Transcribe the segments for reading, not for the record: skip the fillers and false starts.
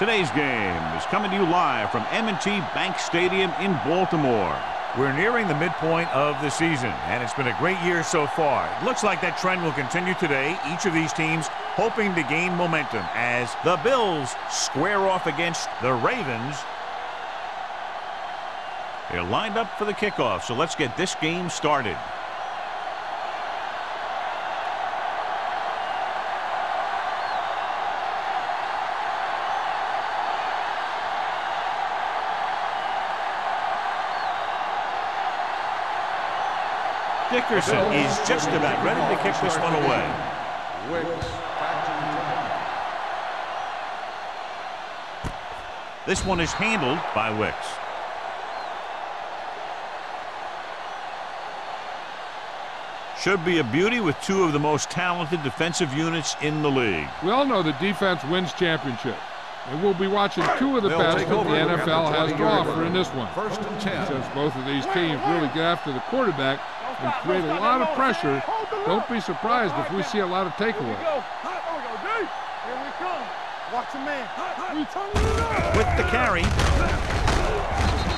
Today's game is coming to you live from M&T Bank Stadium in Baltimore. We're nearing the midpoint of the season, and it's been a great year so far. It looks like that trend will continue today. Each of these teams hoping to gain momentum as The Bills square off against the Ravens. They're lined up for the kickoff, so let's get this game started. Dickerson is just about ready to kick this one away. This one is handled by Wicks. Should be a beauty with two of the most talented defensive units in the league. We all know that defense wins championships. And we'll be watching two of the best that the NFL has to offer in this one. First and 10. Since both of these teams really get after the quarterback and create a lot of pressure, don't be surprised if we see a lot of takeaways. With the carry,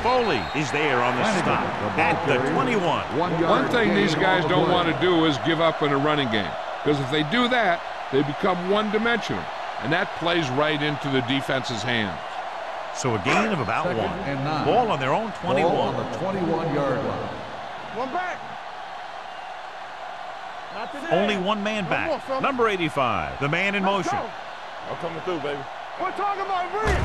Foley is there on the stop at the 21. One thing these guys don't want to do is give up in a running game, because if they do that, they become one-dimensional, and that plays right into the defense's hands. So a gain of about Second one. and 9. Ball on their own 21. Ball on the 21-yard line. One back. Only one man back. Number 85, the man in motion. I'm coming through, baby. We're talking about Reed.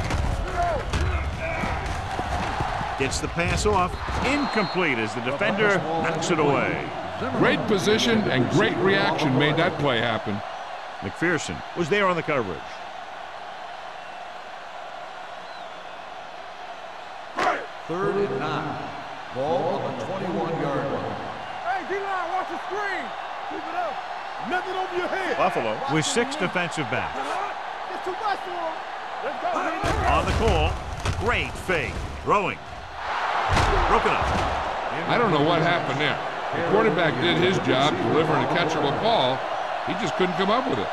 Gets the pass off. Incomplete as the defender knocks it away. Great position and great reaction made that play happen. McPherson was there on the coverage. Third and 9. Ball on the 21-yard line. Hey, D-line, watch the screen. Keep it up. Nothing over your head. Buffalo with 6 defensive backs. It's too much for him. Let's go, man. On the call. Great fake. Throwing. Broken up. I don't know what happened there. The quarterback did his job delivering a catchable ball. He just couldn't come up with it.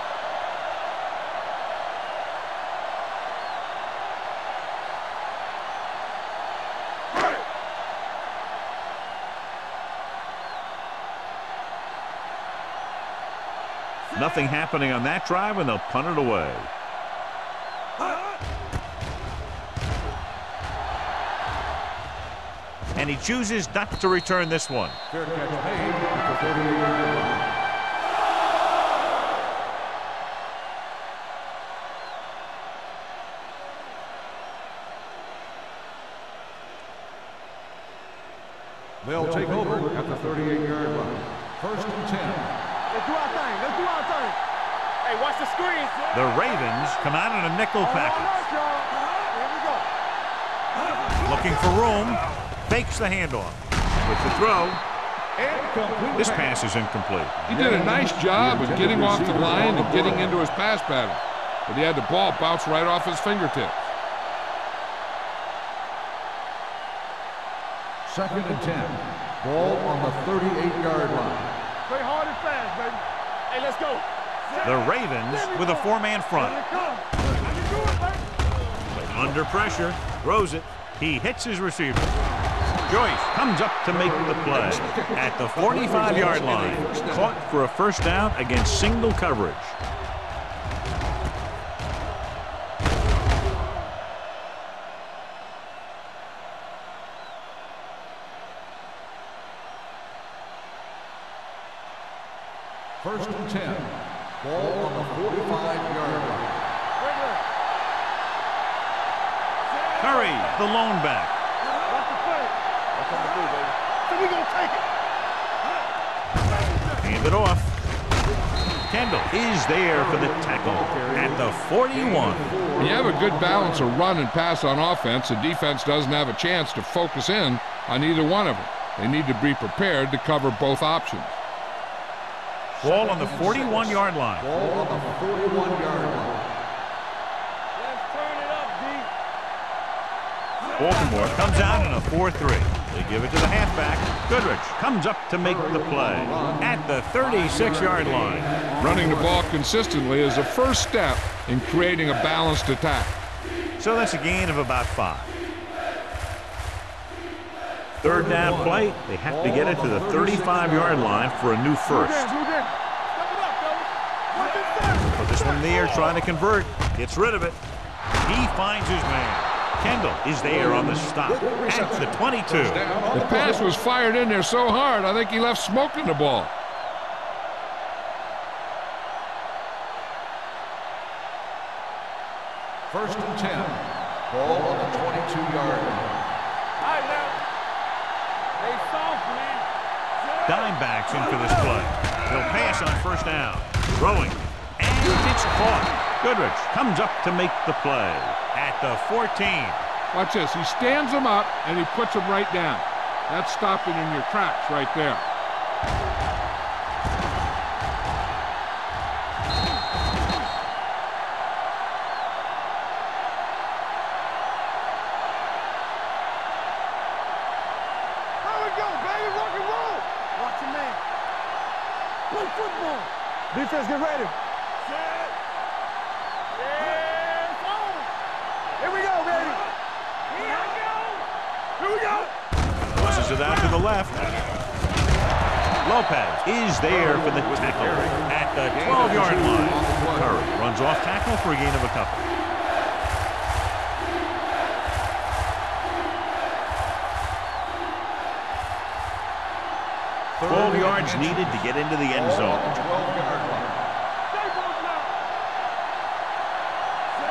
Nothing happening on that drive, and they'll punt it away. And he chooses not to return this one. Fair catch made at the 38-yard line. They'll take over at the 38-yard line. First and 10. Let's do our thing. Let's do our thing. Hey, watch the screen. The Ravens come out in a nickel package. Here we go. Looking for room. Fakes the handoff. With the throw. This pass is incomplete. He did a nice job of getting off the line and getting into his pass pattern, but he had the ball bounce right off his fingertips. Second and 10. Ball on the 38-yard line. Play hard and fast, baby. Hey, let's go. The Ravens with a 4-man front. Under pressure. Throws it. He hits his receiver. Joyce comes up to make the play at the 45-yard line. Caught for a first down against single coverage. First and 10. Ball on the 45-yard line. Curry, the lone back. Watch the play. I'm coming through, baby. So we gonna take it. Hand it off. Kendall is there for the tackle at the 41. When you have a good balance of run and pass on offense, the defense doesn't have a chance to focus in on either one of them. They need to be prepared to cover both options. Ball on the 41-yard line. Ball on the 41-yard line. Let's turn it up, D. Baltimore comes out in a 4-3. They give it to the halfback. Goodrich comes up to make the play at the 36-yard line. Running the ball consistently is the first step in creating a balanced attack. So that's a gain of about 5. Third down play. They have to get it to the 35-yard line for a new first. Put this one in the air, trying to convert. Gets rid of it. He finds his man. Kendall is there on the stop at the 22. The pass was fired in there so hard, I think he left smoke in the ball. First and 10. Ball on the 22-yard line. Dimebacks in for this play. He'll pass on first down. Throwing. And it's caught. Goodrich comes up to make the play at the 14. Watch this. He stands him up, and he puts him right down. That's stopping in your tracks right there. Defense, get ready. Set. Yes, on. Here we go, baby. Here we go. Here we go. Pushes it out to the left. Lopez is there for the tackle at the 12-yard line. Curry runs off tackle for a gain of a couple. Twelve yards needed to get into the end zone.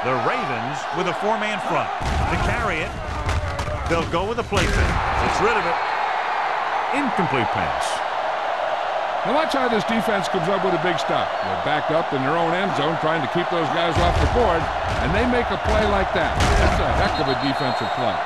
The Ravens with a 4-man front. To carry it, they'll go with a play fake. Gets rid of it. Incomplete pass. Now watch how this defense comes up with a big stop. They're backed up in their own end zone trying to keep those guys off the board, and they make a play like that. That's a heck of a defensive play.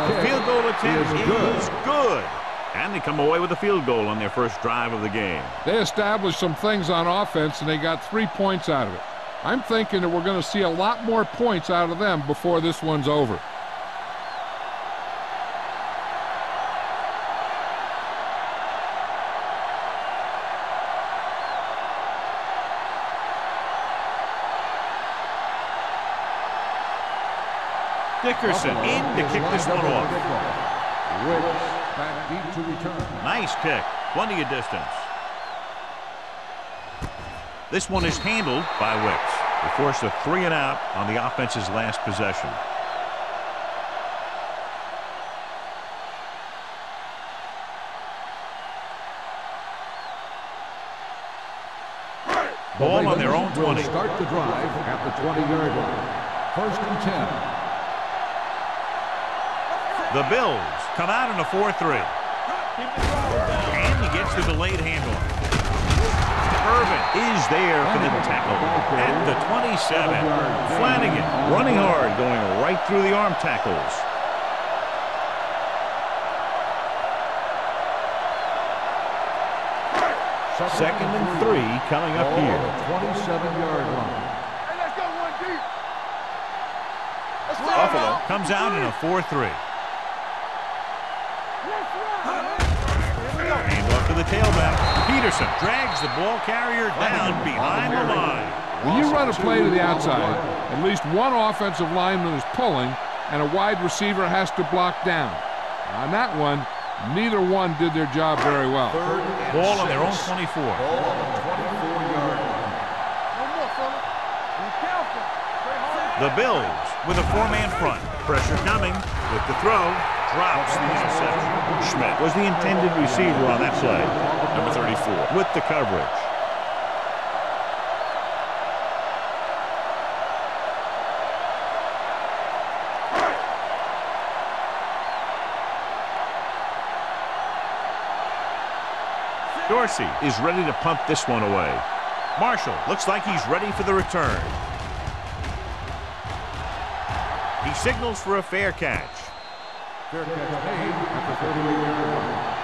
The field goal attempt is good. And they come away with a field goal on their first drive of the game. They established some things on offense, and they got 3 points out of it. I'm thinking that we're going to see a lot more points out of them before this one's over. Dickerson in to kick this one off. Wicks back deep to return. Nice kick. Plenty of distance. This one is handled by Wicks. They forced a 3 and out on the offense's last possession. Ball on their own 20. Start the drive at the 20-yard line. First and 10. The Bills come out in a 4-3. And he gets the delayed handoff. Irvin is there for the tackle at the 27. Flanagan running hard, going right through the arm tackles. Second and 3 coming up here. 27-yard line. Hey, let's go one deep. Buffalo comes out in a 4-3. Hand off to the tailback. Peterson drags the ball carrier down behind the line. When you run a play to the outside, at least one offensive lineman is pulling, and a wide receiver has to block down. On that one, neither one did their job very well. Ball on their own 24. Ball on the 24-yard line. One more, fella. Be careful. Stay hard. The Bills with a 4-man front. Pressure coming with the throw. Drops the interception. Schmidt was the intended receiver on that play. Number 34 with the coverage. Dorsey is ready to punt this one away. Marshall looks like he's ready for the return. He signals for a fair catch. Fair catch made at the 38-yard line.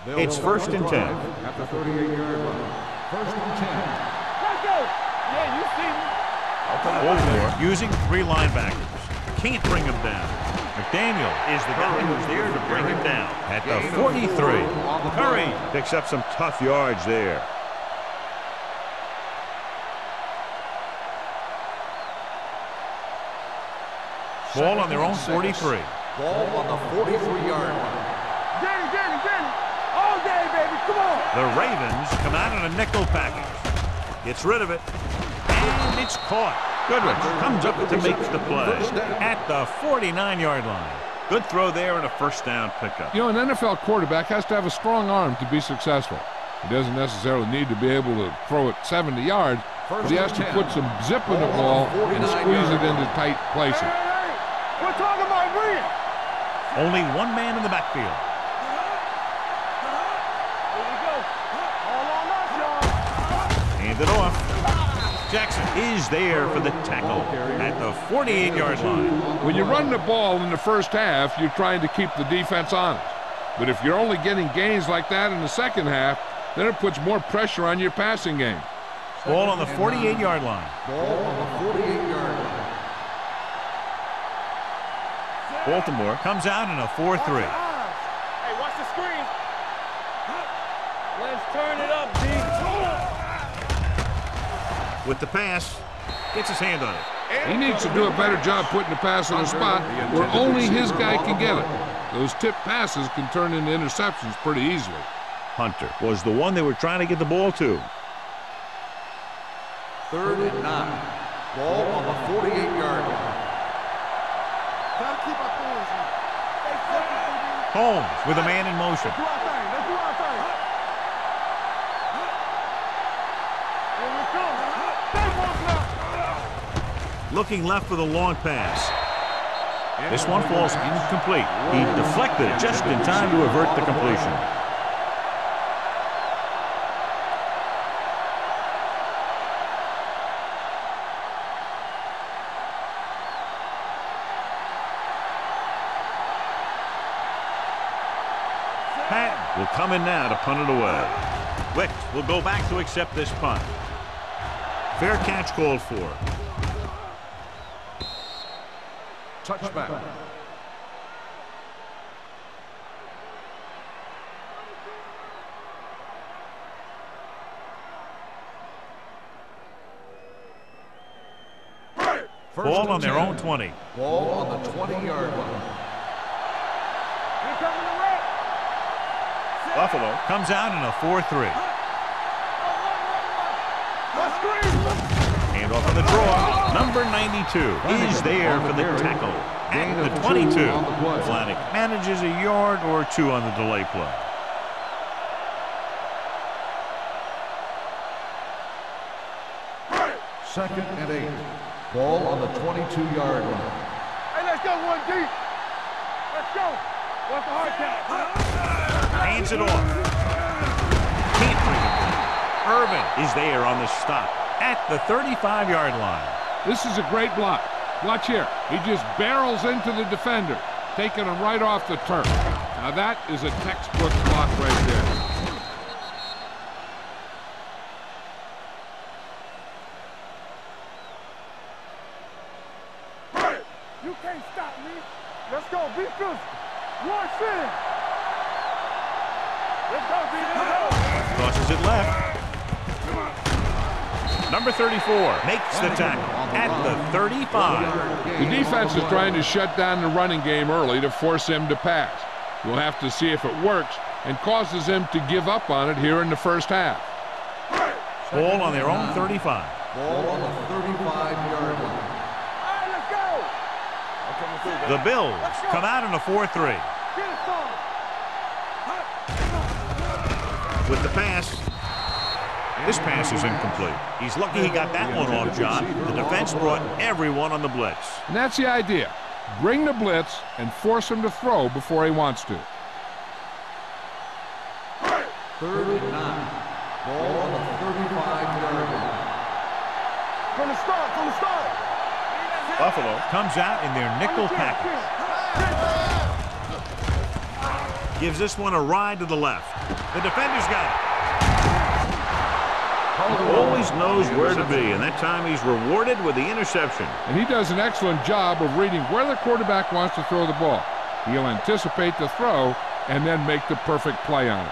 It's 1st and 10. At the 38-yard line. 1st and 10. Let's go. Yeah, you see me. Baltimore using 3 linebackers. Can't bring him down. McDaniel is the guy who's there to bring him down at the 43. Curry picks up some tough yards there. Ball on their own 43. Ball on the 43-yard line. Danny. All day, baby. Come on. The Ravens come out in a nickel package. Gets rid of it. And it's caught. Goodrich comes up to make the play at the 49-yard line. Good throw there and a 1st down pickup. You know, an NFL quarterback has to have a strong arm to be successful. He doesn't necessarily need to be able to throw it 70 yards, but he has to put some zip in the ball and squeeze it into tight places. Hey, we're talking about win. Only 1 man in the backfield. Here we go. All on us, y'all. Hand it off. Jackson is there for the tackle at the 48-yard line. When you run the ball in the first half, you're trying to keep the defense honest. But if you're only getting gains like that in the second half, then it puts more pressure on your passing game. Ball on the 48-yard line. Ball on the 48-yard line. Baltimore comes out in a 4-3. Hey, watch the screen. Let's turn it up, D. With the pass, gets his hand on it. He needs to do a better job putting the pass in a spot where only his guy can get it. Those tip passes can turn into interceptions pretty easily. Hunter was the one they were trying to get the ball to. 3rd and 9. Ball on the 48-yard line. Gotta keep our points in. Stay focused, baby. Holmes with a man in motion. Do our thing. Let's do our thing. Here we come. Stay focused now. Looking left for the long pass. This one falls incomplete. He deflected it just in time to avert the completion. Patton will come in now to punt it away. Wick will go back to accept this punt. Fair catch called for. Touchback. Ball on their own 20. Ball on the 20-yard line. Here coming the red. Buffalo comes out in a 4-3. Let's scream. Hand off on the draw. Number 92 is there for the tackle at the 22. Atlantic manages a yard or 2 on the delay play. Second and 8. Ball on the 22-yard line. Hey, let's go one deep. Let's go. What's the hard count? Hands it off. Can't bring it down. Irvin is there on the stop at the 35-yard line. This is a great block. Watch here. He just barrels into the defender, taking him right off the turf. Now that is a textbook block right there. You can't stop me. Let's go. Be physical. One sin. Let's go, B. Let's go. Tosses it left. Number 34 makes the tackle at the 35. The defense is trying to shut down the running game early to force him to pass. We'll have to see if it works and causes him to give up on it here in the first half. Ball on their own 35. Ball on the 35-yard line. All right, let's go. The Bills come out in a 4-3. Get it started. With the pass. This pass is incomplete. He's lucky he got that one off, John. The defense brought everyone on the blitz. And that's the idea. Bring the blitz and force him to throw before he wants to. 3rd and 9. Ball on the 35-yard line. From the start. Buffalo comes out in their nickel package. Gives this one a ride to the left. The defender's got it. Always knows where to be, and that time he's rewarded with the interception. And he does an excellent job of reading where the quarterback wants to throw the ball. He'll anticipate the throw and then make the perfect play on it.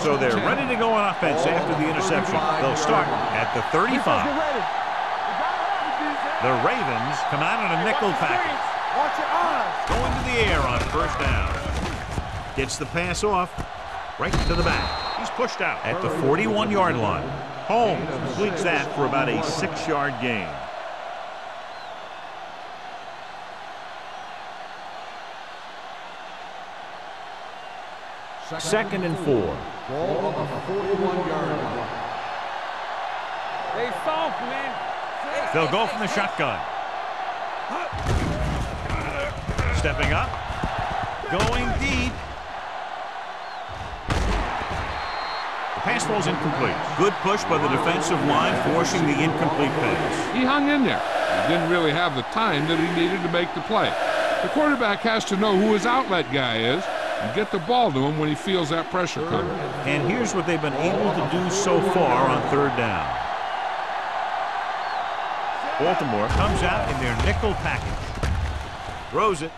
So they're ready to go on offense after the interception. They'll start at the 35. The Ravens come out in a nickel package. Watch your eyes. Going to the air on first down. Gets the pass off. Right to the back. He's pushed out at the 41-yard line. Holmes completes that for about a 6-yard gain. Second and 4. Ball on the 41-yard line. They soft, man. They'll go from the shotgun. Stepping up. Going deep. The pass ball's incomplete. Good push by the defensive line, forcing the incomplete pass. He hung in there. He didn't really have the time that he needed to make the play. The quarterback has to know who his outlet guy is and get the ball to him when he feels that pressure coming. And here's what they've been able to do so far on third down. Baltimore comes out in their nickel package. Throws it.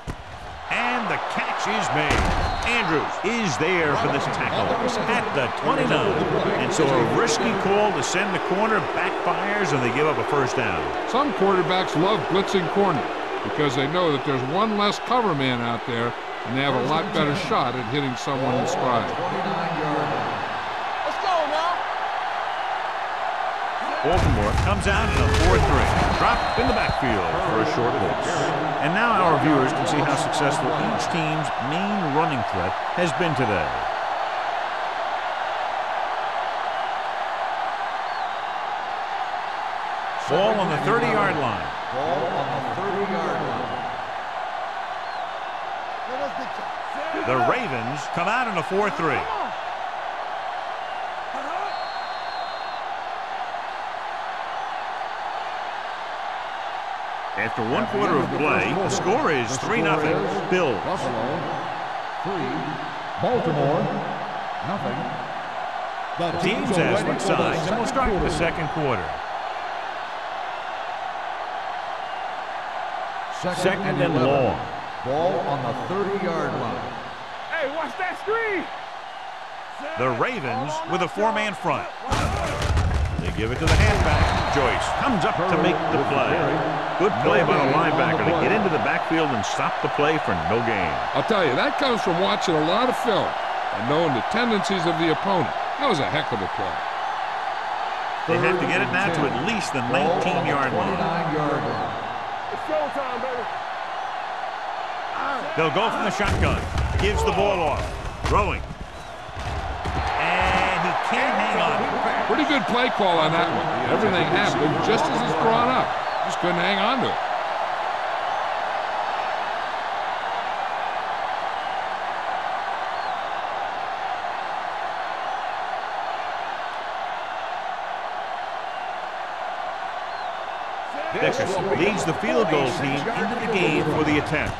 And the catch is made. Andrews is there for this tackle at the 29. And so a risky call to send the corner backfires, and they give up a first down. Some quarterbacks love blitzing corner because they know that there's one less cover man out there, and they have a lot better shot at hitting someone in stride. Let's go now. Baltimore comes out in a 4-3. Drop in the backfield for a short loss. And now our viewers can see how successful each team's main running threat has been today. Ball on the 30-yard line. Ball on the 30-yard line. The Ravens come out in a 4-3. After one quarter of play, the score is 3-0. Bills. Buffalo, 3. Baltimore, nothing. The teams have switched sides, and we'll start the second quarter. Second and long. Ball on the 30-yard line. Hey, watch that screen. The Ravens with a 4-man front. They give it to the halfback. Joyce comes up to make the play. Good play by the linebacker to get into the backfield and stop the play for no gain. I'll tell you, that comes from watching a lot of film and knowing the tendencies of the opponent. That was a heck of a play. They have to get it now to at least the 19-yard line. 29-yard line. It's showtime, baby. They'll go from the shotgun. Gives the ball off. Throwing. And he can't hang on. Pretty good play call on that one. Everything happened just as it's drawn up. Just couldn't hang on to it. Dickerson leads the field goal team into the game for the attempt.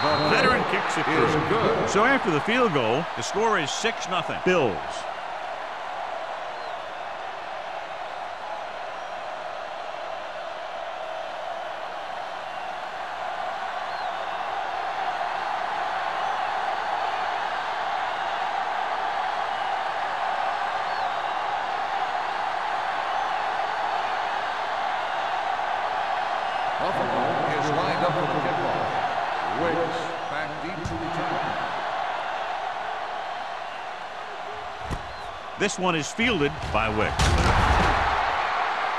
The veteran kicks it through. So after the field goal, the score is 6-0. Bills. Buffalo is lined up for the kickoff. Wicks back deep to return. This one is fielded by Wicks. In the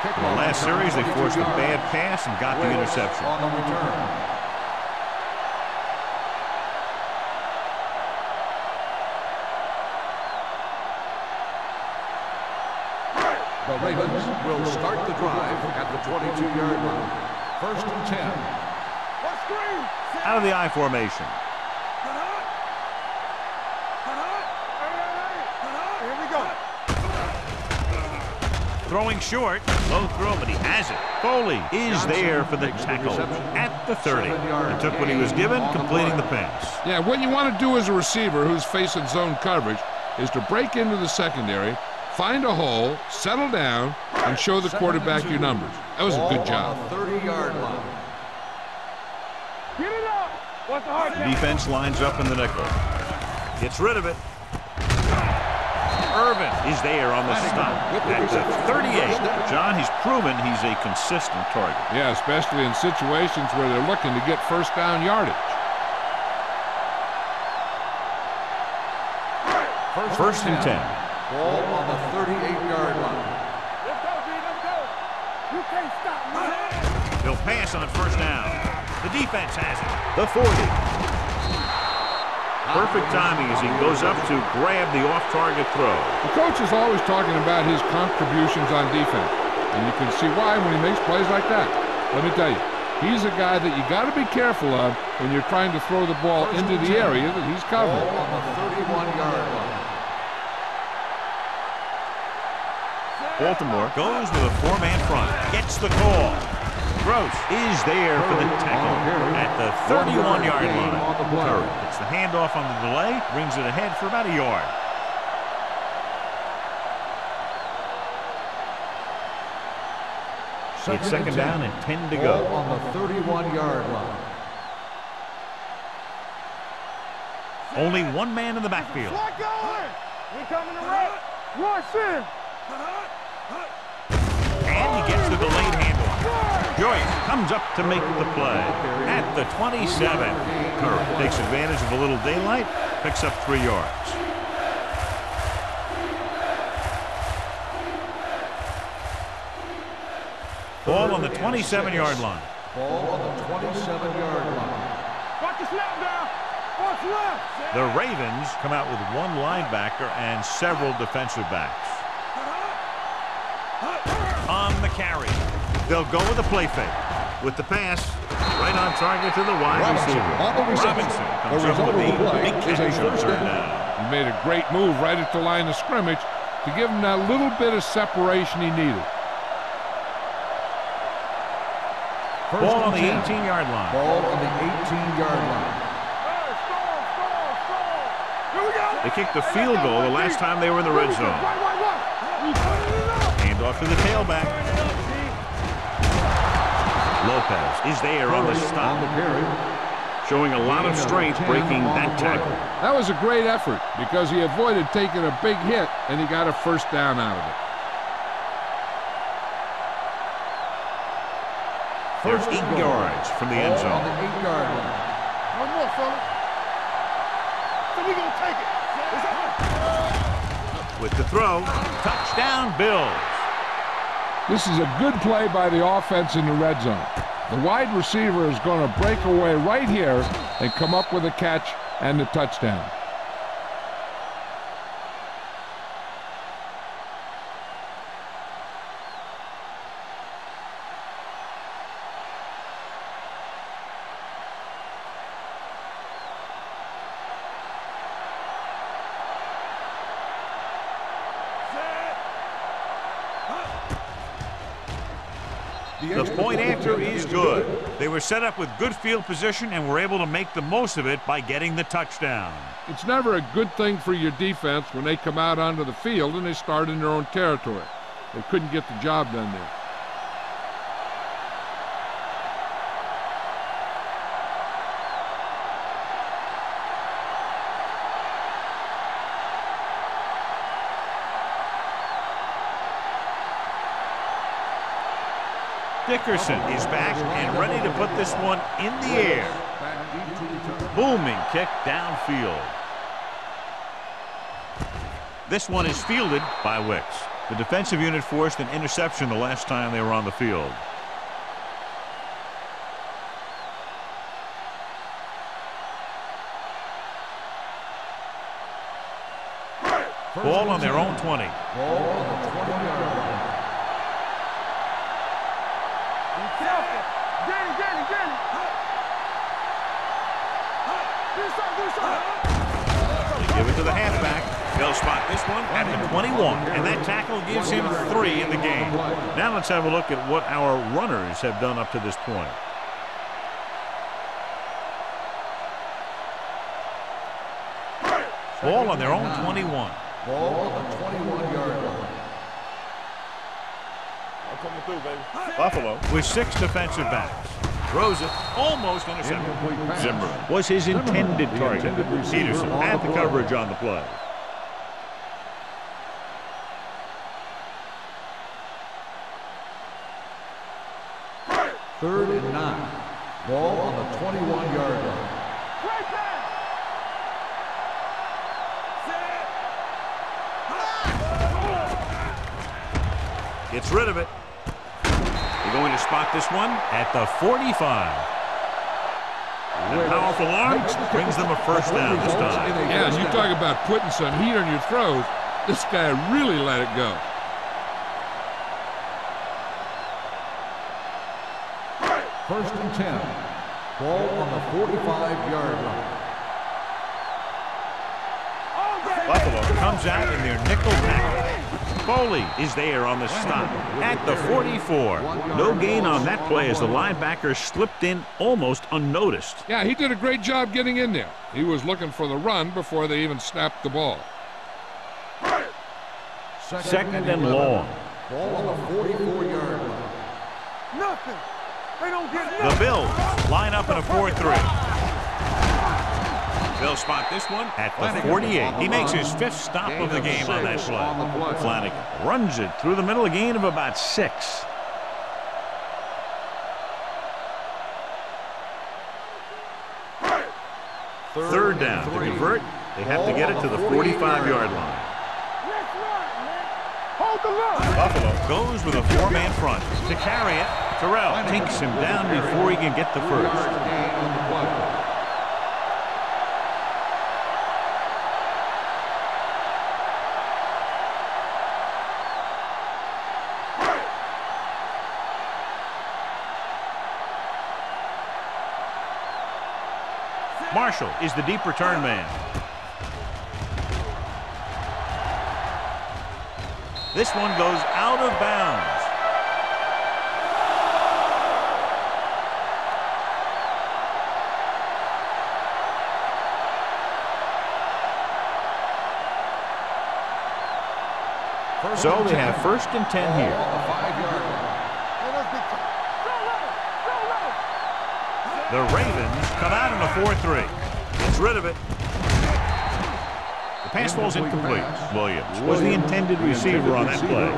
Kickoff last series, they forced a bad pass and got the Wicks interception. on the return. The Ravens will start the drive at the 22-yard line. First and 10. What screen? Out of the I formation. Here we go. Throwing short. Low throw, but he has it. Foley is there for the tackle at the 30. He took what he was given, completing the pass. Yeah, what you want to do as a receiver who's facing zone coverage is to break into the secondary, find a hole, settle down, and show the quarterback your numbers. That was a good job. 30-yard line. Get it up. What's the hard The defense lines up in the nickel. Gets rid of it. Irvin is there on the stop at the 38. John, he's proven he's a consistent target. Yeah, especially in situations where they're looking to get first down yardage. First and 10. Ball on the 38-yard line. Let's go, B. Let's go. You can't stop me. He'll pass on first down. The defense has it. The 40. Perfect timing as he goes up to grab the off-target throw. The coach is always talking about his contributions on defense, and you can see why when he makes plays like that. Let me tell you, he's a guy that you got to be careful of when you're trying to throw the ball into the area that he's covering. Ball on the 31-yard line. Baltimore goes with a four-man front. Gets the call. Gross is there for the tackle at the 31-yard line. Curry gets the handoff on the delay, brings it ahead for about a yard. It's second down and 10 to go. Ball on the 31-yard line. Only one man in the backfield. What going? We coming to run. Rush in. And he gets the delayed handoff. Joyce comes up to make the play at the 27. Curry takes advantage of a little daylight, picks up 3 yards. Ball on the 27-yard line. Ball on the 27-yard line. Watch the snap down. Watch left. The Ravens come out with one linebacker and several defensive backs. On the carry. They'll go with a play fake. With the pass, right on target to the wide receiver. Robinson comes up with a big catch on third down. He made a great move right at the line of scrimmage to give him that little bit of separation he needed. Ball on the 18-yard line. Ball on the 18-yard line. Here we go. They kicked the field goal the last time they were in the red zone. Handoff to the tailback. Lopez is there on the stop. Showing a lot of strength breaking that tackle. That was a great effort because he avoided taking a big hit and he got a first down out of it. First 8 yards from the end Ball on zone. the 8-yard line. One more, fella. So we gonna take it. With the throw, touchdown Bills. This is a good play by the offense in the red zone. The wide receiver is going to break away right here and come up with a catch and the touchdown. The point after is good. They were set up with good field position and were able to make the most of it by getting the touchdown. It's never a good thing for your defense when they come out onto the field and they start in their own territory. They couldn't get the job done there. Dickerson is back and ready to put this one in the air. Booming kick downfield. This one is fielded by Wicks. The defensive unit forced an interception the last time they were on the field. Ball on their own 20. Ball on the 20-yard line. They give it to the halfback. They'll spot this one at the 21, and that tackle gives him 3 in the game. Now let's have a look at what our runners have done up to this point. Ball on their own 21. Ball on the 21-yard line. I'm coming through, baby. Buffalo with 6 defensive backs. Throws it, almost intercepted. Incomplete pass. Zimmer was his intended target. Peterson had the coverage on the play. Third and 9. Ball on the 21-yard line. Gets rid of it. They're going to spot this one At the 45. A powerful arm brings them a first down this time. Yeah, and you talk about putting some heat on your throws. This guy really let it go. First and 10. Ball on the 45-yard line. Buffalo comes out in their nickel package. Foley is there on the stop at the 44. No gain on that play as the linebacker slipped in almost unnoticed. Yeah, he did a great job getting in there. He was looking for the run before they even snapped the ball. Second and long. Ball on the 44-yard line. Nothing. They don't get The nothing. Bills line up in a 4-3. They'll spot this one At the 48, he makes his 5th stop of the game on that play. Flanagan runs it through the middle, a gain of about 6. Third down. To convert, they have to get it to the 45-yard line. Let's run, man. Hold the line. Buffalo goes with a 4-man front. To carry it, Terrell takes him down before he can get the first. Marshall is the deep return man. This one goes out of bounds. So they have first and 10 here. The Ravens come out in a 4-3. Gets rid of it. The pass ball's incomplete. Williams was the intended receiver on that play.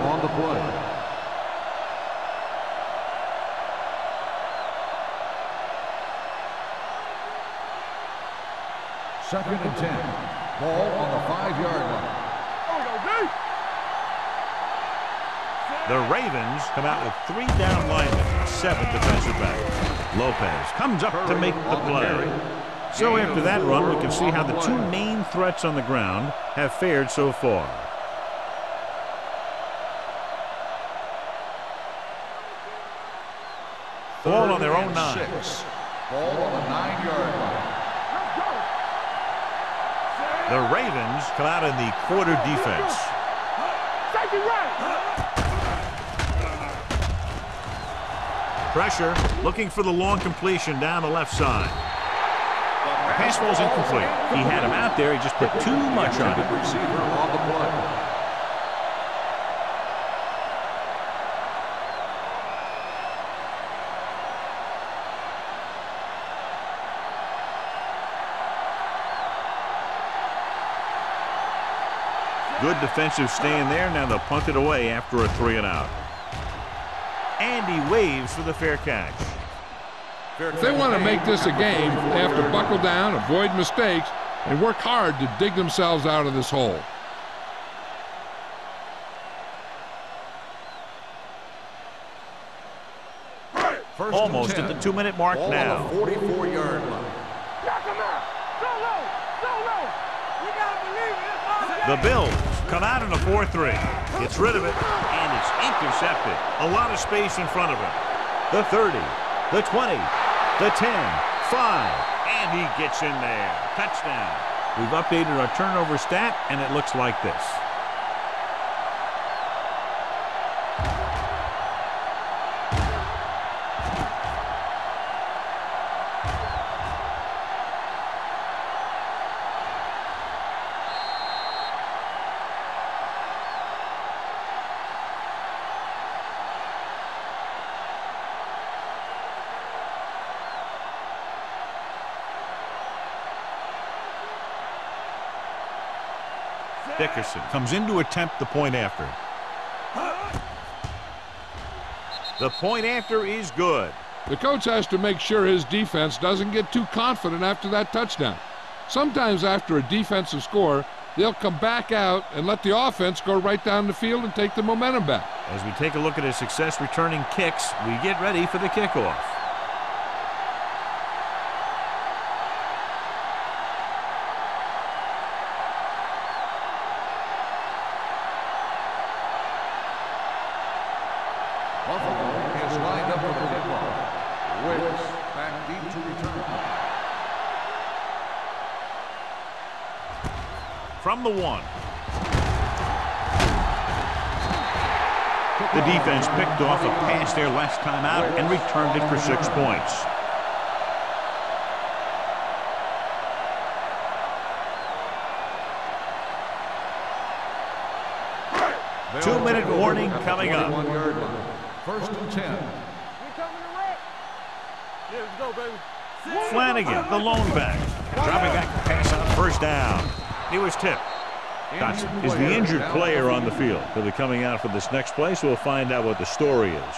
Second and 10. Ball on the 5-yard line. The Ravens come out with 3 down linemen, 7 defensive backs. Lopez comes up to make the play. So after that run, we can see how the 2 main threats on the ground have fared so far. Ball on their own 9. Ball on the 9-yard line. The Ravens come out in the quarter defense. Safety right. Pressure, looking for the long completion down the left side. Pass ball's incomplete. He had him out there. He just put too much on it. Receiver on the play. Good defensive stand there. Now they'll punt it away after a 3-and-out. And he waves for the fair catch. If they want to make this a game, they have to buckle down, avoid mistakes, and work hard to dig themselves out of this hole. Almost at the 2-minute mark now. 44-yard line. Knock him out. So low. So low. We got to believe it. That's all The Bills come out in a 4-3. Gets rid of it, and it's intercepted. A lot of space in front of him. The 30, the 20, the 10, 5, and he gets in there. Touchdown. We've updated our turnover stat, and it looks like this. Dickerson comes in to attempt the point after. The point after is good. The coach has to make sure his defense doesn't get too confident after that touchdown. Sometimes after a defensive score, they'll come back out and let the offense go right down the field and take the momentum back. As we take a look at his success returning kicks, we get ready for the kickoff. From the 1. The defense picked off a pass their last time out and returned it for 6 points. Two-minute warning coming up. First and 10. Flanagan, the lone back, dropping back to pass on first down. He was tipped. Dotson is the injured player on the field. He'll be coming out for this next play, so we'll find out what the story is.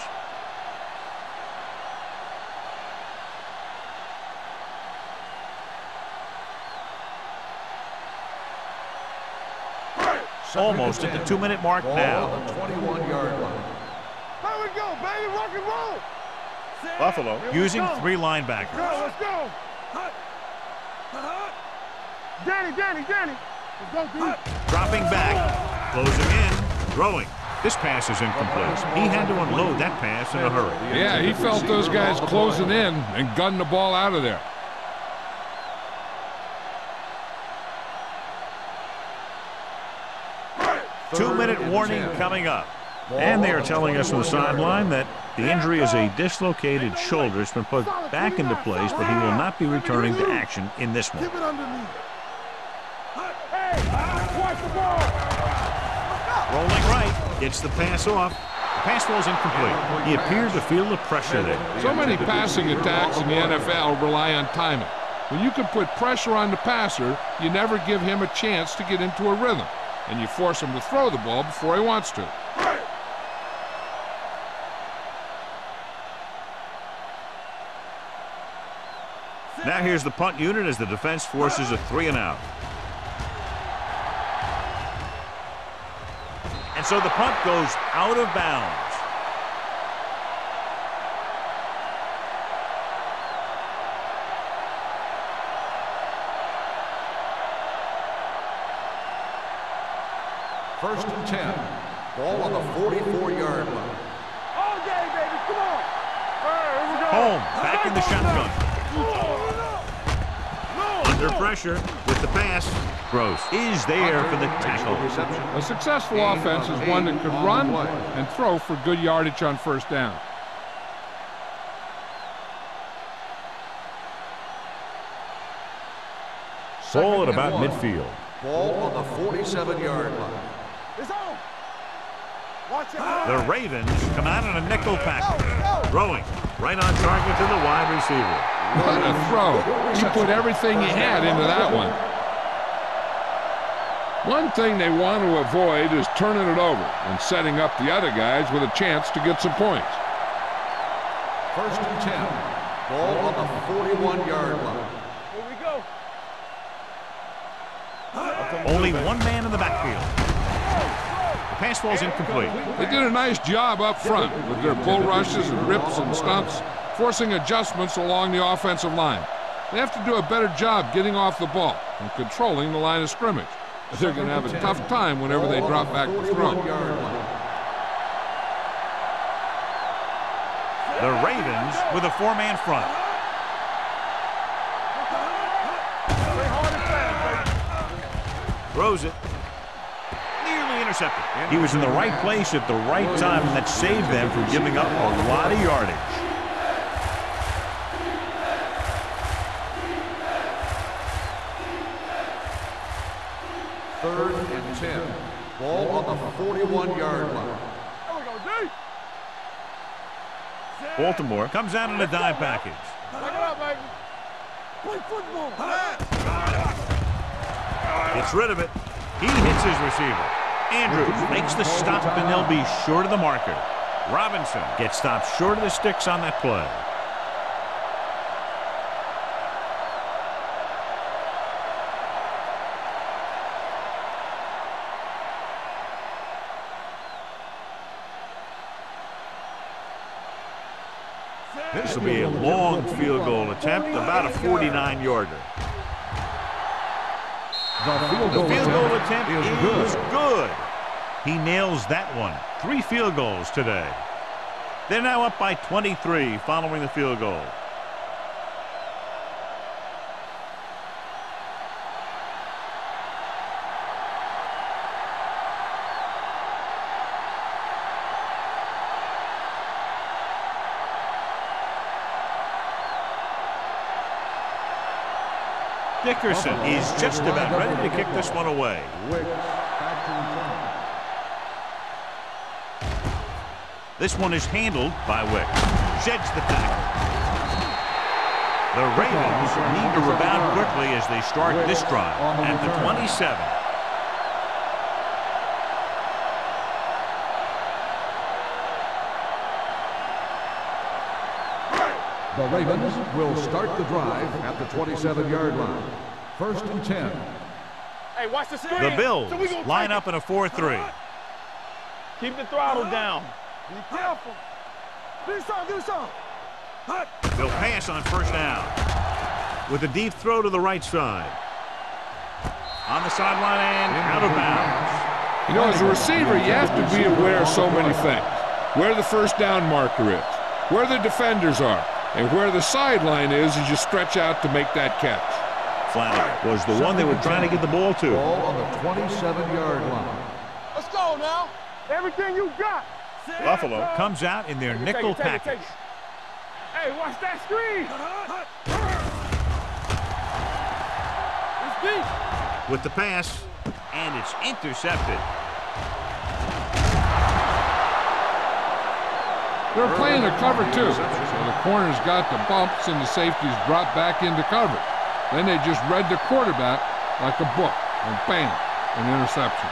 Almost at the 2-minute mark now. 21-yard line. There we go, baby, rock and roll. Buffalo using 3 linebackers. Let's go. Danny. Let's go, dude. Dropping back, closing in, throwing. This pass is incomplete. He had to unload that pass in a hurry. Yeah, he felt those guys closing in and gunned the ball out of there. Two-minute warning coming up. And they are telling us from the sideline that the injury is a dislocated shoulder. It's been put back into place, but he will not be returning to action in this one. Keep it underneath. Hey, watch the ball. Rolling right, gets the pass off. The pass falls incomplete. He appeared to feel the pressure there. So many passing attacks in the NFL rely on timing. When you can put pressure on the passer, you never give him a chance to get into a rhythm, and you force him to throw the ball before he wants to. Now here's the punt unit as the defense forces a 3-and-out. And so the punt goes out of bounds. First and 10. Ball on the 44-yard line. All day, baby. Come on. Here we go. Home, back in the shotgun. Under pressure with the pass. Gross is there for the tackle. A successful offense is one that could run and throw for good yardage on first down. Ball at about midfield. Ball on the 47-yard line. It's on. Watch it. The Ravens come out in a nickel package. Throwing right on target to the wide receiver. What a throw. He put everything he had into that one. One thing they want to avoid is turning it over and setting up the other guys with a chance to get some points. First and 10. Ball on the 41-yard line. Here we go. Only one man in the backfield. The pass falls incomplete. They did a nice job up front with their bull rushes and rips and stunts, forcing adjustments along the offensive line. They have to do a better job getting off the ball and controlling the line of scrimmage. They're going to have a tough time whenever they drop back to throw. The Ravens with a 4-man front. Throws it. Nearly intercepted. He was in the right place at the right time, and that saved them from giving up a lot of yardage. Third and 10. Ball on the 41-yard line. Baltimore comes out in a dime package. Play football. Gets rid of it. He hits his receiver. Andrews makes the stop, and they'll be short of the marker. Robinson gets stopped short of the sticks on that play. This will be a long field goal attempt, about a 49-yarder. The field goal attempt is good. He nails that one. 3 field goals today. They're now up by 23 following the field goal. Dickerson is just about ready to kick this one away. This one is handled by Wick. Sheds the tackle. The Ravens need to rebound quickly as they start this drive at the 27. The Ravens will start the drive at the 27-yard line. First and 10. Hey, watch the screen. The Bills line up in a 4-3. Keep the throttle down. Be careful. Do something. They'll pass on first down with a deep throw to the right side. On the sideline and out of bounds. You know, as a receiver, you have to be aware of so many things. Where the first down marker is, where the defenders are, and where the sideline is as you stretch out to make that catch. Flanagan was the one they were trying to get the ball to. Ball on the 27-yard line. Let's go now. Everything you got. Buffalo comes out in their nickel package. Hey, watch that screen. It's deep. With the pass, and it's intercepted. They're playing a cover too, so the corners got the bumps and the safeties dropped back into cover. Then they just read the quarterback like a book, and bam, an interception.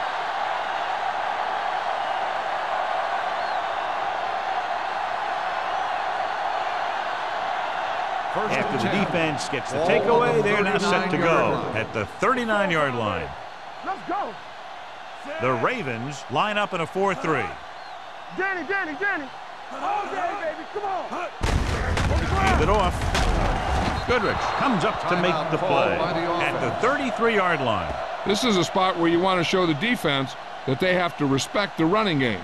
After the defense gets the takeaway, they're now set to go at the 39-yard line. Let's go. The Ravens line up in a 4-3. Danny. Oh, Danny, baby, come on. Hand it off. Goodrich comes up to make the play at the 33-yard line. This is a spot where you want to show the defense that they have to respect the running game.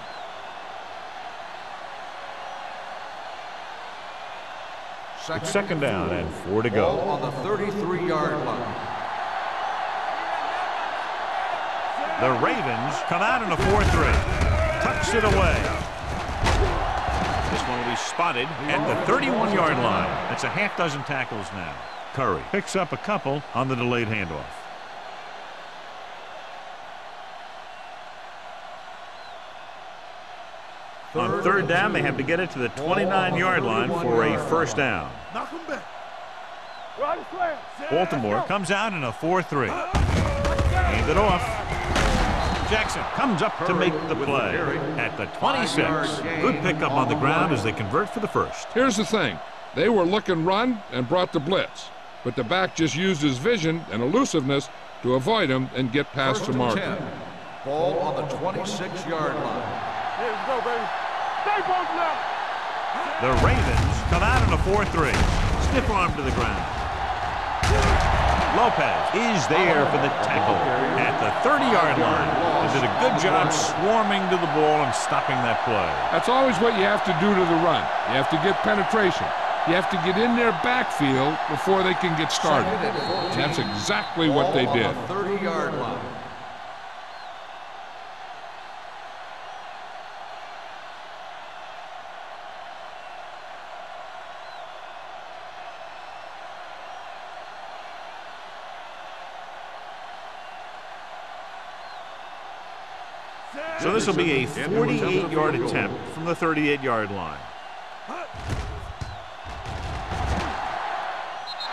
Second down and 4 to go. Ball on the 33-yard line. The Ravens come out in a 4-3. Tucks it away. This one will be spotted at the 31-yard line. That's a half dozen tackles now. Curry picks up a couple on the delayed handoff. On third down, they have to get it to the 29-yard line for a first down. Knock him back. Baltimore comes out in a 4-3. Hand it off. Jackson comes up to make the play at the 26. Good pickup on the ground as they convert for the first. Here's the thing. They were looking run and brought the blitz, but the back just used his vision and elusiveness to avoid him and get past the marker. Ball on the 26-yard line. Here we go, baby. Stay both now. The Ravens come out in a 4-3. Stiff arm to the ground. Lopez is there for the tackle at the 30-yard line. They did a good job swarming to the ball and stopping that play. That's always what you have to do to the run. You have to get penetration. You have to get in their backfield before they can get started. And that's exactly what they did. 30-yard line. So this will be a 48-yard attempt from the 38-yard line.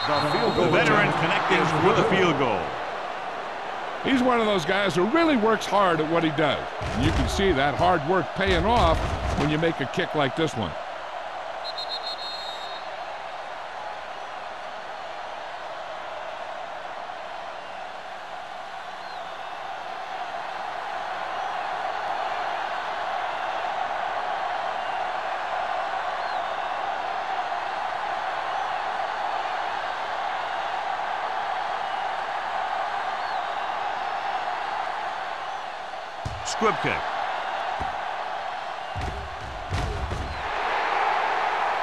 The veteran connecting with a field goal. He's one of those guys who really works hard at what he does. And you can see that hard work paying off when you make a kick like this one. Squib kick.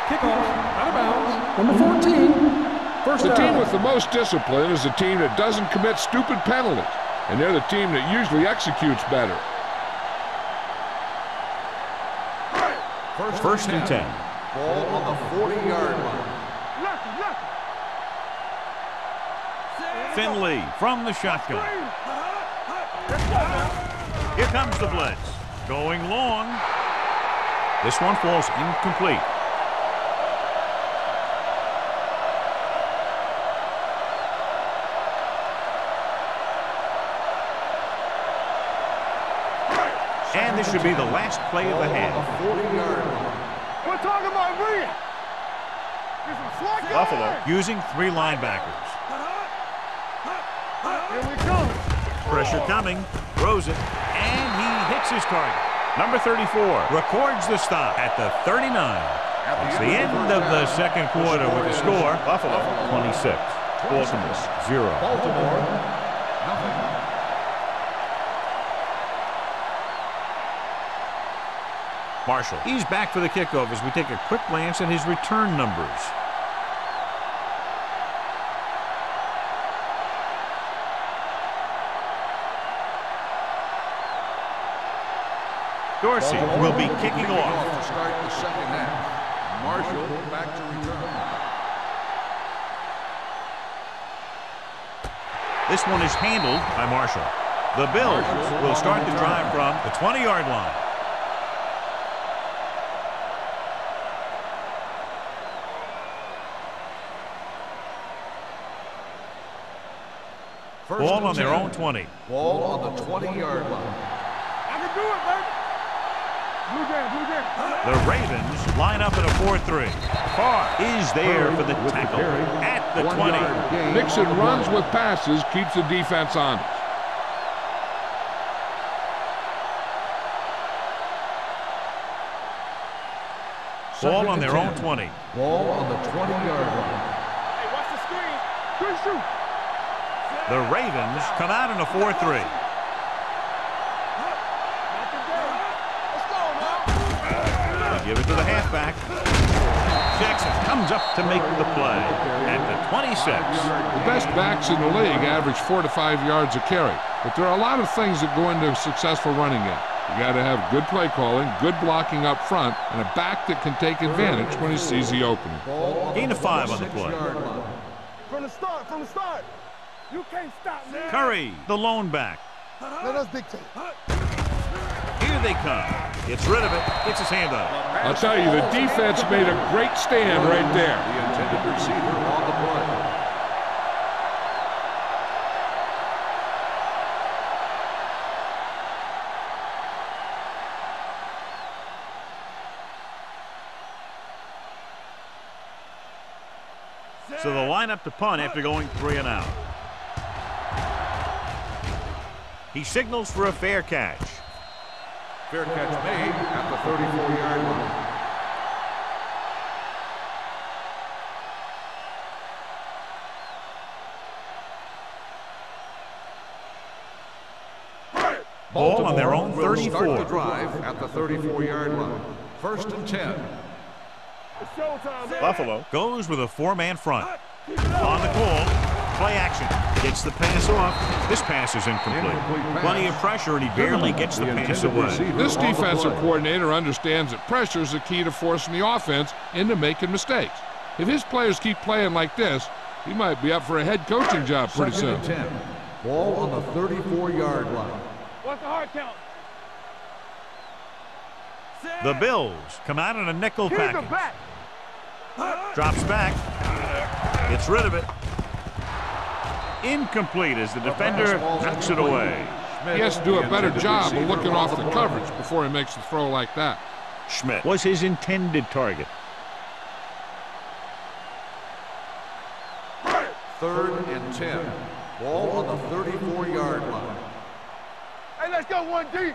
Kickoff, out of bounds. Number 14. First The down. team with the most discipline is the team that doesn't commit stupid penalties. And they're the team that usually executes better. First and 10. Ball on the 40-yard line. Finley from the shotgun. Here comes the blitz. Going long. This one falls incomplete. And this should be the last play of the half. 40-yard line. We're talking about brilliant. Buffalo using 3 linebackers. Here we go. Pressure coming. Throws it. And he hits his target. Number 34 records the stop at the 39. It's the end of the second quarter with the score. Buffalo 26. Baltimore 0. Baltimore, nothing. Marshall. He's back for the kickoff as we take a quick glance at his return numbers. Dorsey will be kicking off. To start the second half. Marshall back to return. This one is handled by Marshall. The Bills will start the drive from the 20-yard line. Ball on their own 20. Ball on the 20-yard line. I can do it, baby. Blue game. The Ravens line up in a 4-3. Carr is there for the tackle at the 20. Mixon runs with passes, keeps the defense honest. Ball on their own 20. Ball on the 20-yard line. Hey, watch the screen. Good shoot. The Ravens come out in a 4-3. They give it to the halfback. Jackson comes up to make the play at the 26. The best backs in the league average 4 to 5 yards a carry. But there are a lot of things that go into a successful running game. You got to have good play calling, good blocking up front, and a back that can take advantage when he sees the opening. Gain of 5 on the play. From the start. You can't stop me. Curry, the lone back. Let us dictate. Here they come. Gets rid of it. Gets his hand up. I'll tell you, the defense made a great stand right there. The intended receiver on the play. So the lineup to punt after going 3 and out. He signals for a fair catch. Fair catch made at the 34-yard line. Ball on their own Will start the 34. drive at the 34-yard line. First and 10. It's showtime, man. Buffalo goes with a 4-man front. On the call, play action. Gets the pass off. This pass is incomplete. Plenty of pressure, and he barely gets the pass away. This defensive coordinator understands that pressure is the key to forcing the offense into making mistakes. If his players keep playing like this, he might be up for a head coaching job pretty soon. Second and 10. Ball on the 34-yard line. What's the hard count? The Bills come out in a nickel package. Drops back. Gets rid of it. Incomplete as the defender knocks it away. He has to do a better job of looking off the coverage before he makes a throw like that. Schmidt was his intended target. 3rd and 10. Ball on the 34-yard line. Hey, let's go one deep.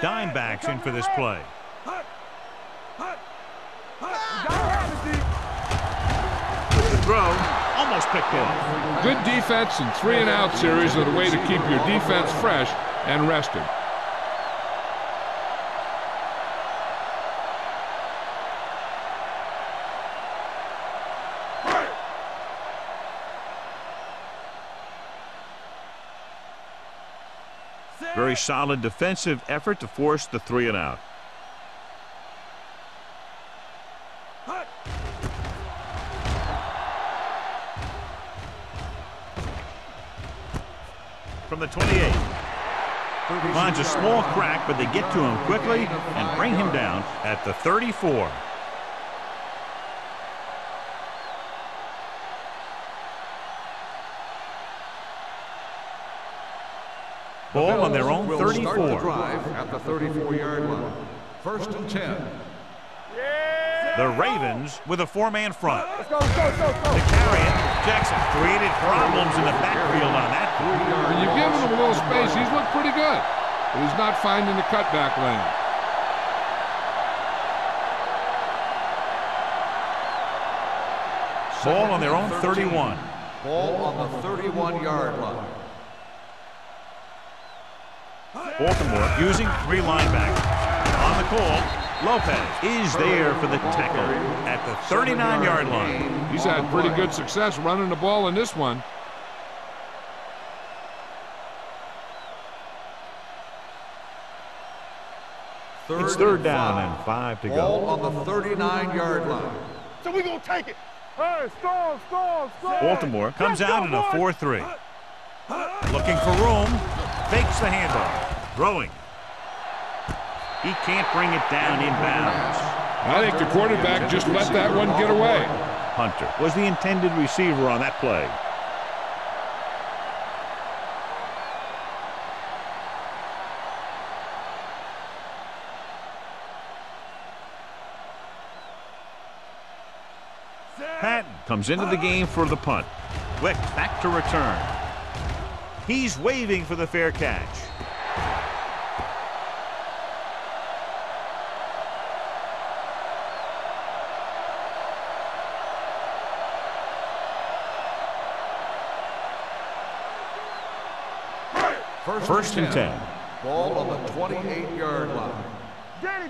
Dime backs in for this play. With the throw, almost picked off. Good defense and 3-and-out series are the way to keep your defense fresh and rested. Very solid defensive effort to force the 3-and-out. From the 28. Finds a small crack, but they get to him quickly and bring him down at the 34. Ball on their own 34. Start the drive at the 34-yard line. 1st and 10. The Ravens with a 4-man front. Let's go, let's go, let's go, let's go. To carry it, Jackson created problems in the backfield on that. When you've given him a little space, he's looked pretty good, but he's not finding the cutback lane. Ball on their own 31. Ball on the 31-yard line. Baltimore using 3 linebackers. On the call, Lopez is there for the tackle at the 39-yard line. He's had pretty good success running the ball in this one. It's 3rd down and 5 to go. Ball on the 39-yard line. So we gonna take it. Hey, score. Baltimore comes out in a 4-3. Looking for room. Fakes the handoff. Throwing. He can't bring it down inbounds. I think the quarterback just let that one get away. Hunter was the intended receiver on that play. Patton comes into the game for the punt. Quick back to return. He's waving for the fair catch. First and 10. Ball on the 28-yard line. Danny.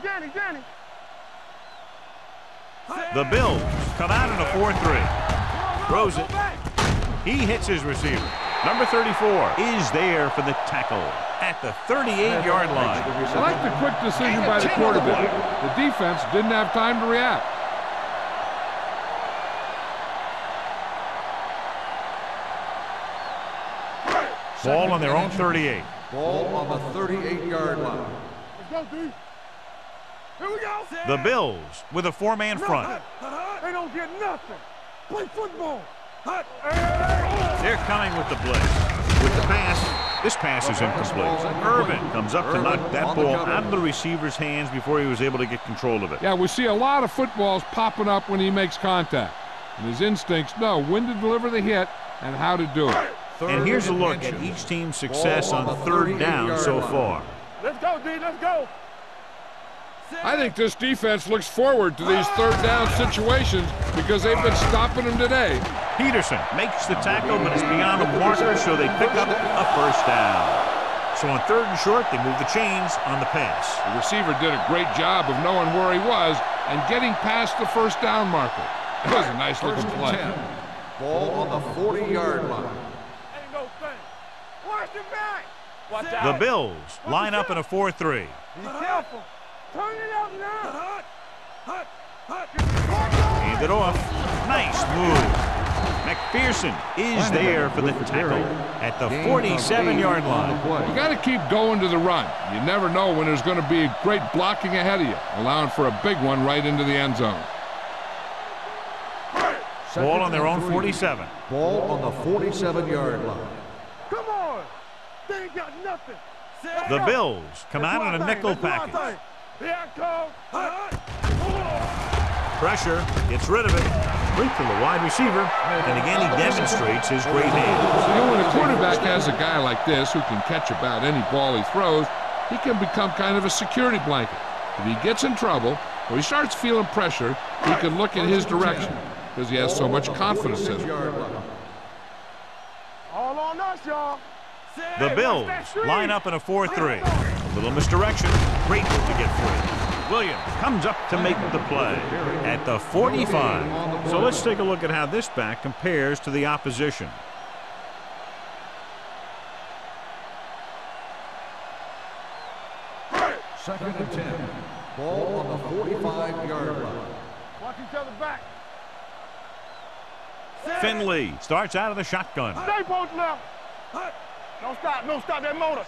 The Bills come out in a 4-3. Throws it. He hits his receiver. Number 34 is there for the tackle at the 38-yard line. I like the quick decision by the quarterback. The defense didn't have time to react. Ball on their own 38. Ball on the 38-yard line. Let's go, D. Here we go. The Bills with a 4-man front. They don't get nothing. Play football. They're coming with the blitz. With the pass, this pass is incomplete. Irvin comes up to knock that ball out of the receiver's hands before he was able to get control of it. Yeah, we see a lot of footballs popping up when he makes contact. And his instincts know when to deliver the hit and how to do it. And here's a look at each team's success on 3rd down so far. Let's go, D. Let's go. I think this defense looks forward to these 3rd down situations because they've been stopping them today. Peterson makes the tackle, but it's beyond the marker, so they pick up a 1st down. So on 3rd and short, they move the chains on the pass. The receiver did a great job of knowing where he was and getting past the 1st down marker. It was a nice looking play. Ball on the 40-yard line. Ain't no thing. Watch your back. Watch The out. Bills line up in a 4-3. Be careful. Turn it up now. Hand it off. Nice move. McPherson is there for the tackle at the 47-yard line. You got to keep going to the run. You never know when there's going to be great blocking ahead of you, allowing for a big one right into the end zone. Ball on their own 47. Ball on the 47-yard line. Come on. They ain't got nothing. The Bills come out in a nickel package. Here I come. Pressure, gets rid of it. Right to the wide receiver. And again, he demonstrates his great hands. You know, when a quarterback has a guy like this who can catch about any ball he throws, he can become kind of a security blanket. If he gets in trouble or he starts feeling pressure, he can look in his direction because he has so much confidence in him. All on us, y'all. The Bills line up in a 4-3. A little misdirection. Great to get free. Williams comes up to make the play at the 45. So let's take a look at how this back compares to the opposition. Second and 10. Ball on the 45-yard line. Watch each other back. Finley starts out of the shotgun. Stay post left. Don't stop. Don't stop that motor.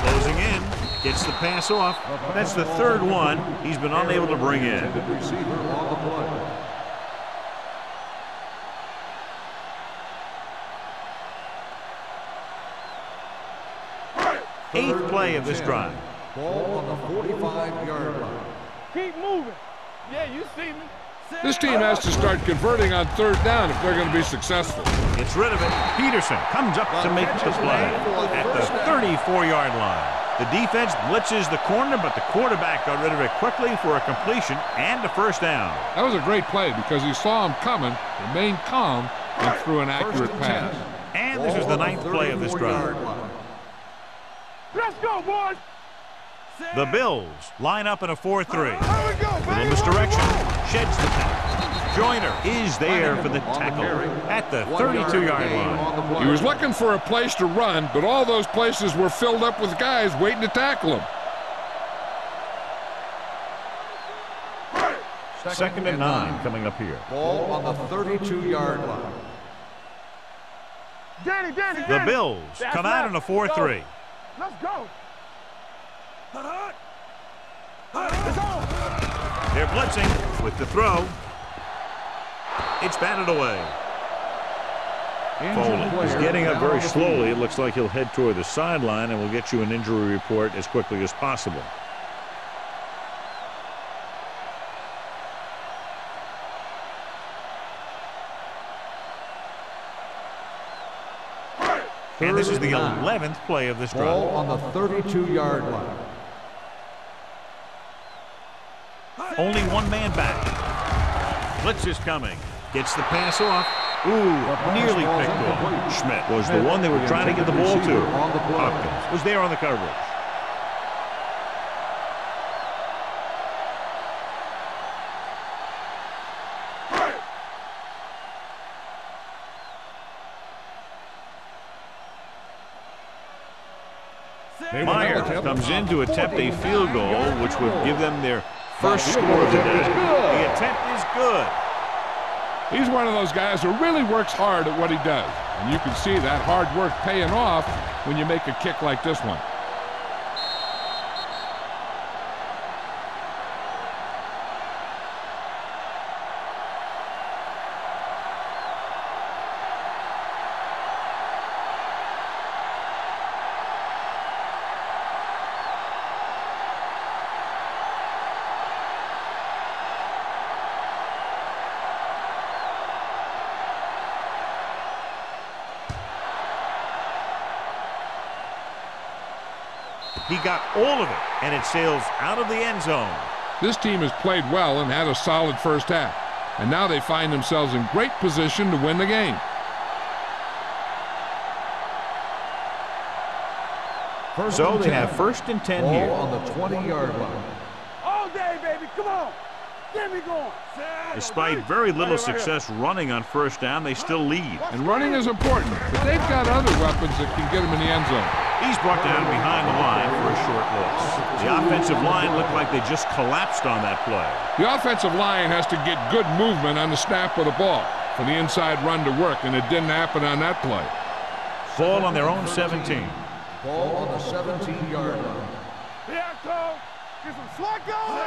Closing in. Gets the pass off. That's the third one he's been unable to bring in. Receiver on the play. Eighth play of this drive. Ball on the 45-yard line. Keep moving. Yeah, you see me. This team has to start converting on third down if they're going to be successful. Gets rid of it. Peterson comes up to make the play at the 34-yard line. The defense blitzes the corner, but the quarterback got rid of it quickly for a completion and a first down. That was a great play because he saw him coming, remained calm, and threw an accurate pass. And this is the ninth play of this drive. Let's go, boys. The Bills line up in a 4-3. Here we go, Little baby. misdirection. Sheds the tackle. Joyner is there for the tackle at the 32-yard line. He was looking for a place to run, but all those places were filled up with guys waiting to tackle him. Second and 9 coming up here. Ball on the 32-yard line. Danny. The Bills come out in a 4-3. Let's go. They're blitzing with the throw. It's batted away. Foley is getting up very slowly. It looks like he'll head toward the sideline, and we'll get you an injury report as quickly as possible. And this is the 11th play of this drive. Ball on the 32-yard line. Only one man back. Blitz is coming. Gets the pass off. Ooh, nearly picked off. Schmidt was the one they were trying to get the ball to. Hopkins was there on the coverage. Meyer comes in to attempt a field goal, which would give them their first score of the day. The attempt is good. He's one of those guys who really works hard at what he does. And you can see that hard work paying off when you make a kick like this one. He got all of it, and it sails out of the end zone. This team has played well and had a solid first half. And now they find themselves in great position to win the game. So they have first and 10 Ball here. on the 20-yard line. All day, baby. Come on. Get me going. Despite very little success running on first down, they still lead. And running is important, but they've got other weapons that can get them in the end zone. He's brought down behind the line for a short loss. The offensive line looked like they just collapsed on that play. The offensive line has to get good movement on the snap of the ball for the inside run to work, and it didn't happen on that play. Ball on their own 17. Ball on the 17-yard line.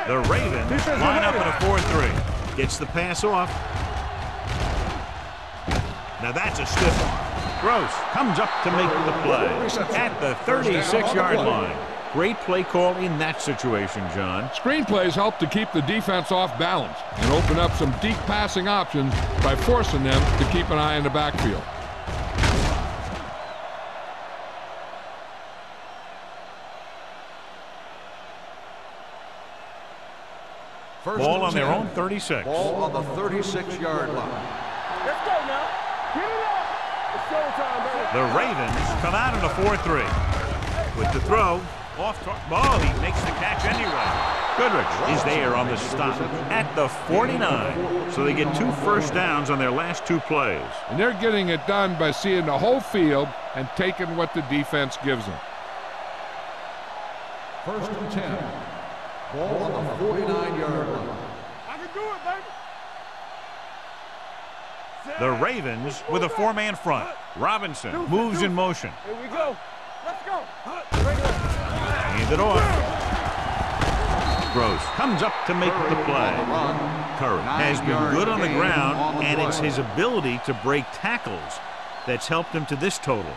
The Ravens line up in a 4-3. Gets the pass off. Now that's a stiff one. Gross comes up to make the play at the 36-yard line. Great play call in that situation, John. Screen plays help to keep the defense off balance and open up some deep passing options by forcing them to keep an eye in the backfield. Ball on their own 36. Ball on the 36-yard line. Let's go now. Get it up. It's showtime, baby. The Ravens come out in a 4-3. With the throw, oh, he makes the catch anyway. Goodrich is there on the stop at the 49. So they get 2 first downs on their last 2 plays. And they're getting it done by seeing the whole field and taking what the defense gives them. 1st and 10. Ball on the 49-yard line. I can do it, baby. The Ravens with a 4-man front. Robinson moves in motion. Here we go. Let's go. Hand it off. Gross comes up to make the play. Curry has been good on the ground, and it's his ability to break tackles that's helped him to this total.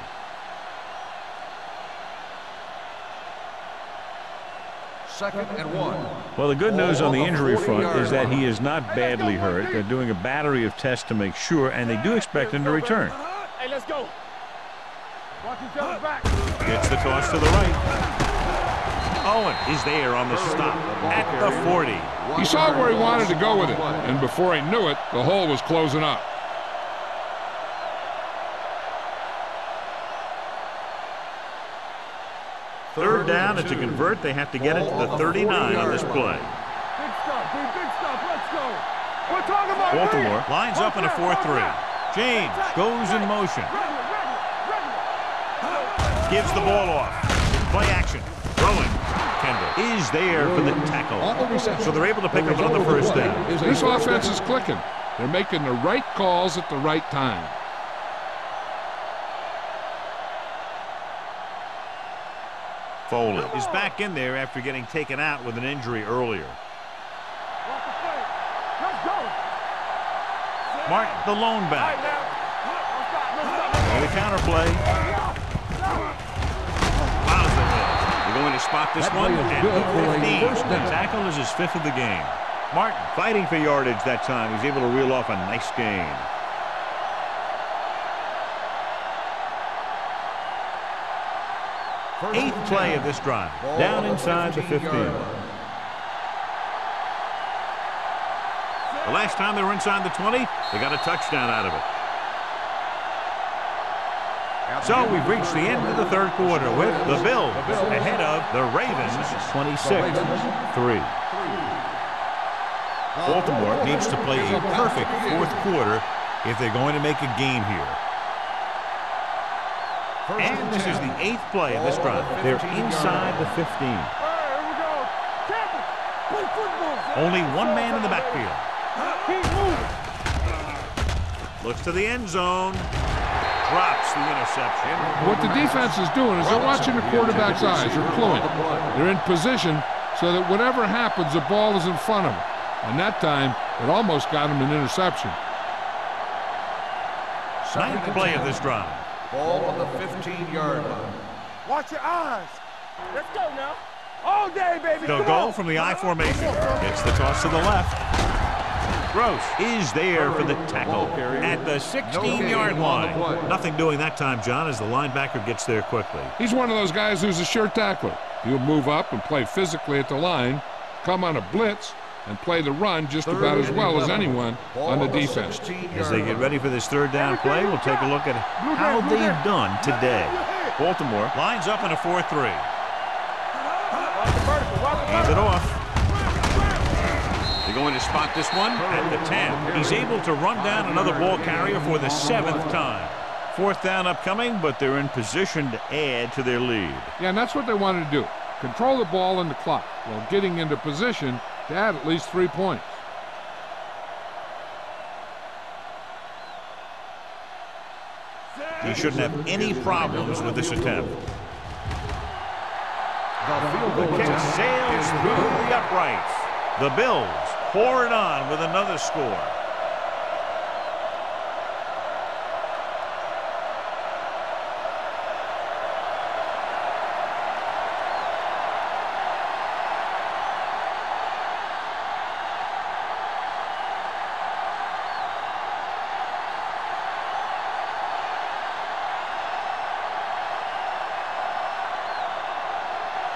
Second and 1. Well, the good news on the injury front is that he is not badly hurt. They're doing a battery of tests to make sure, and they do expect him to return. Hey, let's go. Watch each other's back. Gets the toss to the right. Owen is there on the stop at the 40. He saw where he wanted to go with it, and before he knew it, the hole was closing up. Third down, and to convert, they have to get it to the 39 on this play. Big stuff, big stuff. Let's go. We're talking about Baltimore lines up in a 4-3. James goes in motion. Gives the ball off. Play action. Throwing. Kendall is there for the tackle. So they're able to pick up another first down. This offense is clicking. They're making the right calls at the right time. Foley is back in there after getting taken out with an injury earlier. Martin, the lone back. The counterplay. They're going to spot this one at the 15. The tackle is his 5th of the game. Martin fighting for yardage that time. He's able to reel off a nice gain. Eighth play of this drive. Down inside the 15. The last time they were inside the 20, they got a touchdown out of it. So we've reached the end of the 3rd quarter with the Bills ahead of the Ravens 26-3. Baltimore needs to play a perfect 4th quarter if they're going to make a game here. And this is the 8th play of this drive. They're inside the 15. Only one man in the backfield. Looks to the end zone. Drops the interception. What the defense is doing is they're watching the quarterback's eyes. They're cluing. They're in position so that whatever happens, the ball is in front of them. And that time, it almost got him an interception. 9th play of this drive. Ball on the 15-yard line. Watch your eyes. Let's go now. All day, baby. They'll go from the I formation. Gets the toss to the left. Gross is there for the tackle at the 16-yard line. Nothing doing that time, John, as the linebacker gets there quickly. He's one of those guys who's a sure tackler. He'll move up and play physically at the line, come on a blitz, and play the run just about as well as anyone on the defense. As they get ready for this 3rd down play, we'll take a look at how they've done today. Baltimore lines up in a 4-3. Hands it off. They're going to spot this one at the 10. He's able to run down another ball carrier for the 7th time. Fourth down upcoming, but they're in position to add to their lead. Yeah, and that's what they wanted to do. Control the ball and the clock while getting into position to add at least 3 points. He shouldn't have any problems with this attempt. The Kick sails through the uprights. The Bills pour it on with another score.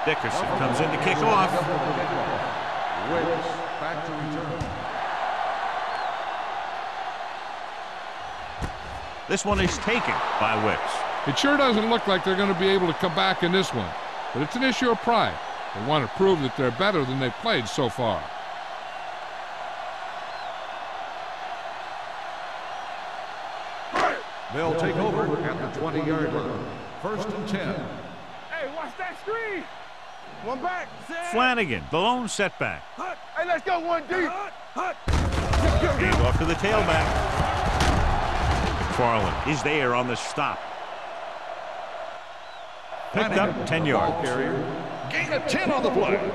Dickerson comes in to kick off. Wicks back to return. This one is taken by Wicks. It sure doesn't look like they're going to be able to come back in this one, but it's an issue of pride. They want to prove that they're better than they've played so far. They'll take over at the 20-yard line. First and 10. Hey, watch that screen. One back. Flanagan, the lone setback. Hey, let's go 1D. Hand off to the tailback. McFarland is there on the stop. Picked up 10 yards. Gain of 10 on the play.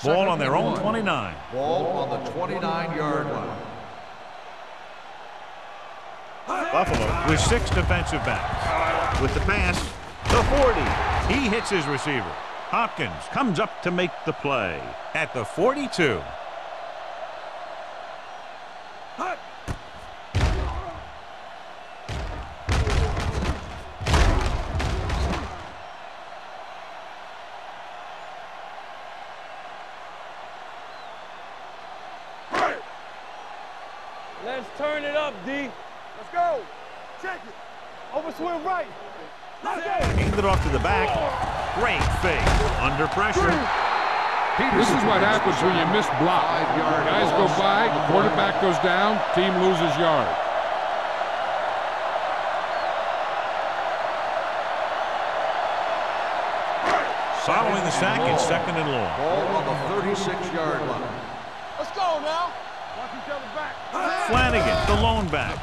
Ball on their own 29. Ball on the 29-yard line. Buffalo with 6 defensive backs. With the pass, the 40. He hits his receiver. Hopkins comes up to make the play at the 42. Let's turn it up, D. Let's go. Check it. Over swing right. Let's go. Handed off to the back. Great fake. Under pressure. This is what happens when you miss block. Guys go by, quarterback goes down, team loses yard. Following the sack, it's second and long. Ball on the 36-yard line. Let's go now. Watch each other back. Flanagan, the lone back.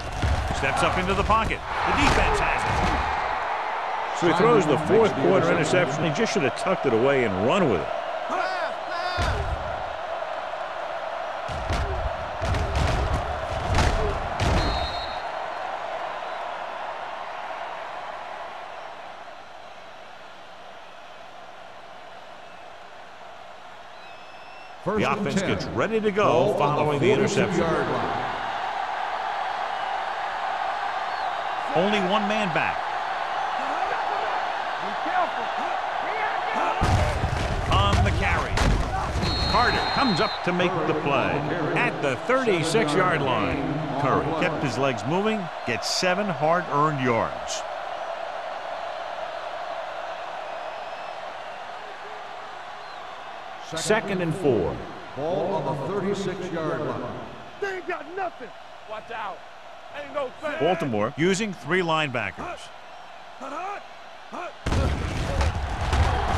Steps up into the pocket. The defense has it. So he throws the fourth quarter interception. He just should have tucked it away and run with it. The offense gets ready to go following the interception. Only one man back. On the carry. Carter comes up to make the play at the 36-yard line. Curry kept his legs moving, gets 7 hard-earned yards. Second and 4. Ball on the 36-yard line. They ain't got nothing. Watch out. Ain't no thing. Baltimore using 3 linebackers.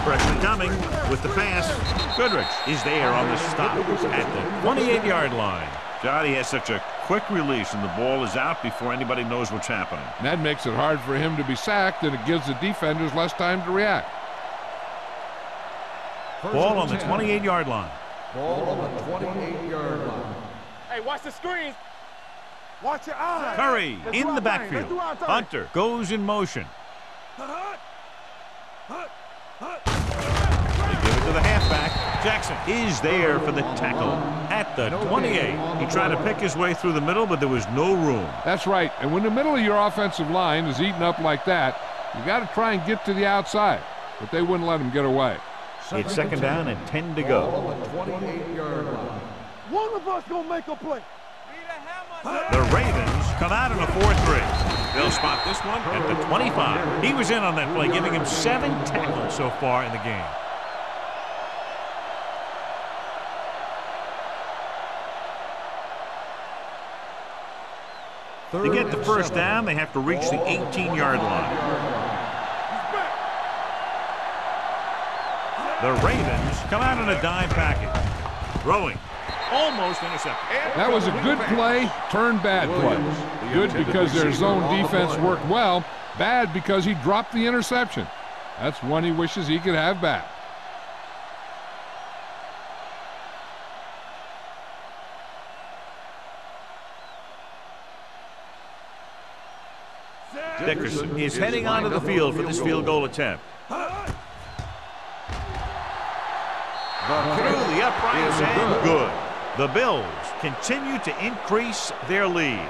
Pressure coming with the pass. Goodrich is there on the stop at the 28-yard line. Johnny has such a quick release and the ball is out before anybody knows what's happening. And that makes it hard for him to be sacked, and it gives the defenders less time to react. Ball on the 28-yard line. Ball on the 28-yard line. Hey, watch the screens. Watch your eyes. Curry in the backfield. Hunter goes in motion. They give it to the halfback. Jackson is there for the tackle at the 28. He tried to pick his way through the middle, but there was no room. That's right. And when the middle of your offensive line is eaten up like that, you got to try and get to the outside. But they wouldn't let him get away. It's second down and 10 to go. One of us gonna make a play. The Ravens come out in a 4-3. They'll spot this one at the 25. He was in on that play, giving him 7 tackles so far in the game. To get the first down, they have to reach the 18-yard line. The Ravens come out in a dime package. Throwing. Almost intercepted. That was a good play, turned bad play. Good because their zone defense worked well. Bad because he dropped the interception. That's one he wishes he could have back. Dickerson is heading onto the field for this field goal attempt. Through the uprights and good. The Bills continue to increase their lead.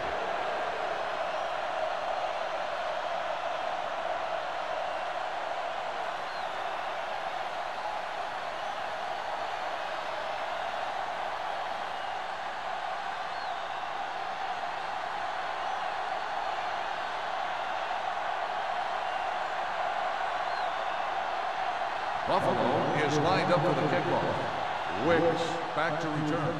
Buffalo is lined up for the kickoff. Wicks back to return.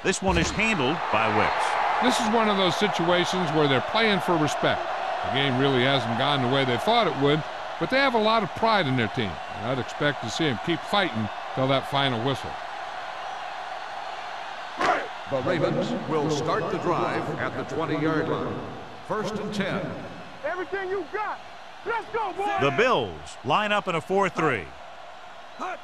This one is handled by Wicks. This is one of those situations where they're playing for respect. The game really hasn't gone the way they thought it would, but they have a lot of pride in their team. And I'd expect to see them keep fighting till that final whistle. The Ravens will start the drive at the 20-yard line. 1st and 10. Everything you got. Let's go, boy. The Bills line up in a 4-3. On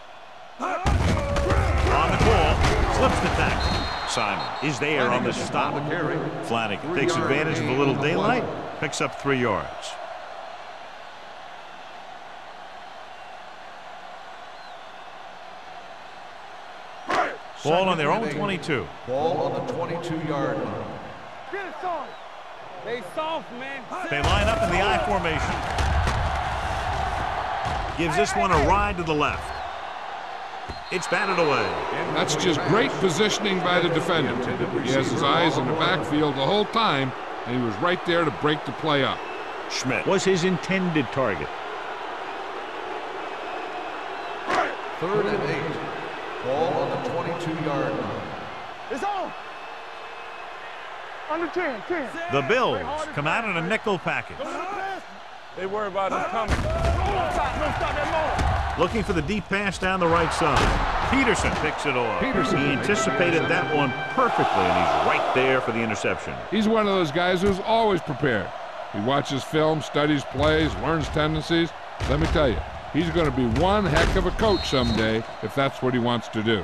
the call, slips the tackle. Simon is there on the stop. Flanagan takes advantage of a little daylight, picks up 3 yards. Ball on their own 22. Ball on the 22-yard line. Get it, son. They soft, man. They line up in the I formation. Gives this one a ride to the left. It's batted away. That's just great positioning by the defender. He has his eyes in the backfield the whole time, and he was right there to break the play up. Schmidt was his intended target. 3rd and 8. Ball on the 22-yard line. It's on. Under 10. The Bills come out in a nickel package. They worry about us coming. Don't stop that motor. Looking for the deep pass down the right side. Peterson picks it off. He anticipated that one perfectly, and he's right there for the interception. He's one of those guys who's always prepared. He watches film, studies plays, learns tendencies. Let me tell you, he's going to be one heck of a coach someday if that's what he wants to do.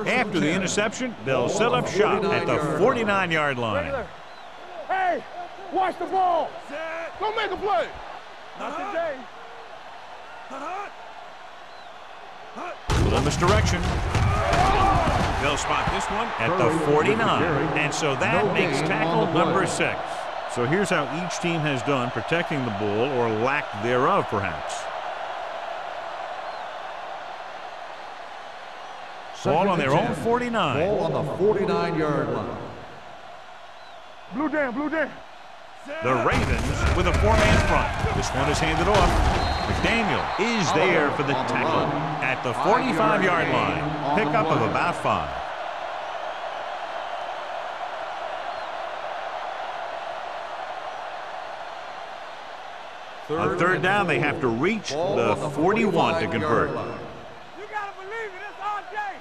After the interception, they'll set up shop at the 49-yard line. Hey, watch the ball. Go make a play. Not today. Little misdirection. They'll spot this one at the 49. And so that makes tackle number 6. So here's how each team has done protecting the ball, or lack thereof, perhaps. Ball on their own 49. Ball on the 49-yard line. Blue down. The Ravens with a 4-man front. This one is handed off. McDaniel is there for the tackle at the 45-yard line. Pickup of about 5. On 3rd down, they have to reach the 41 to convert. You gotta believe it. It's our day.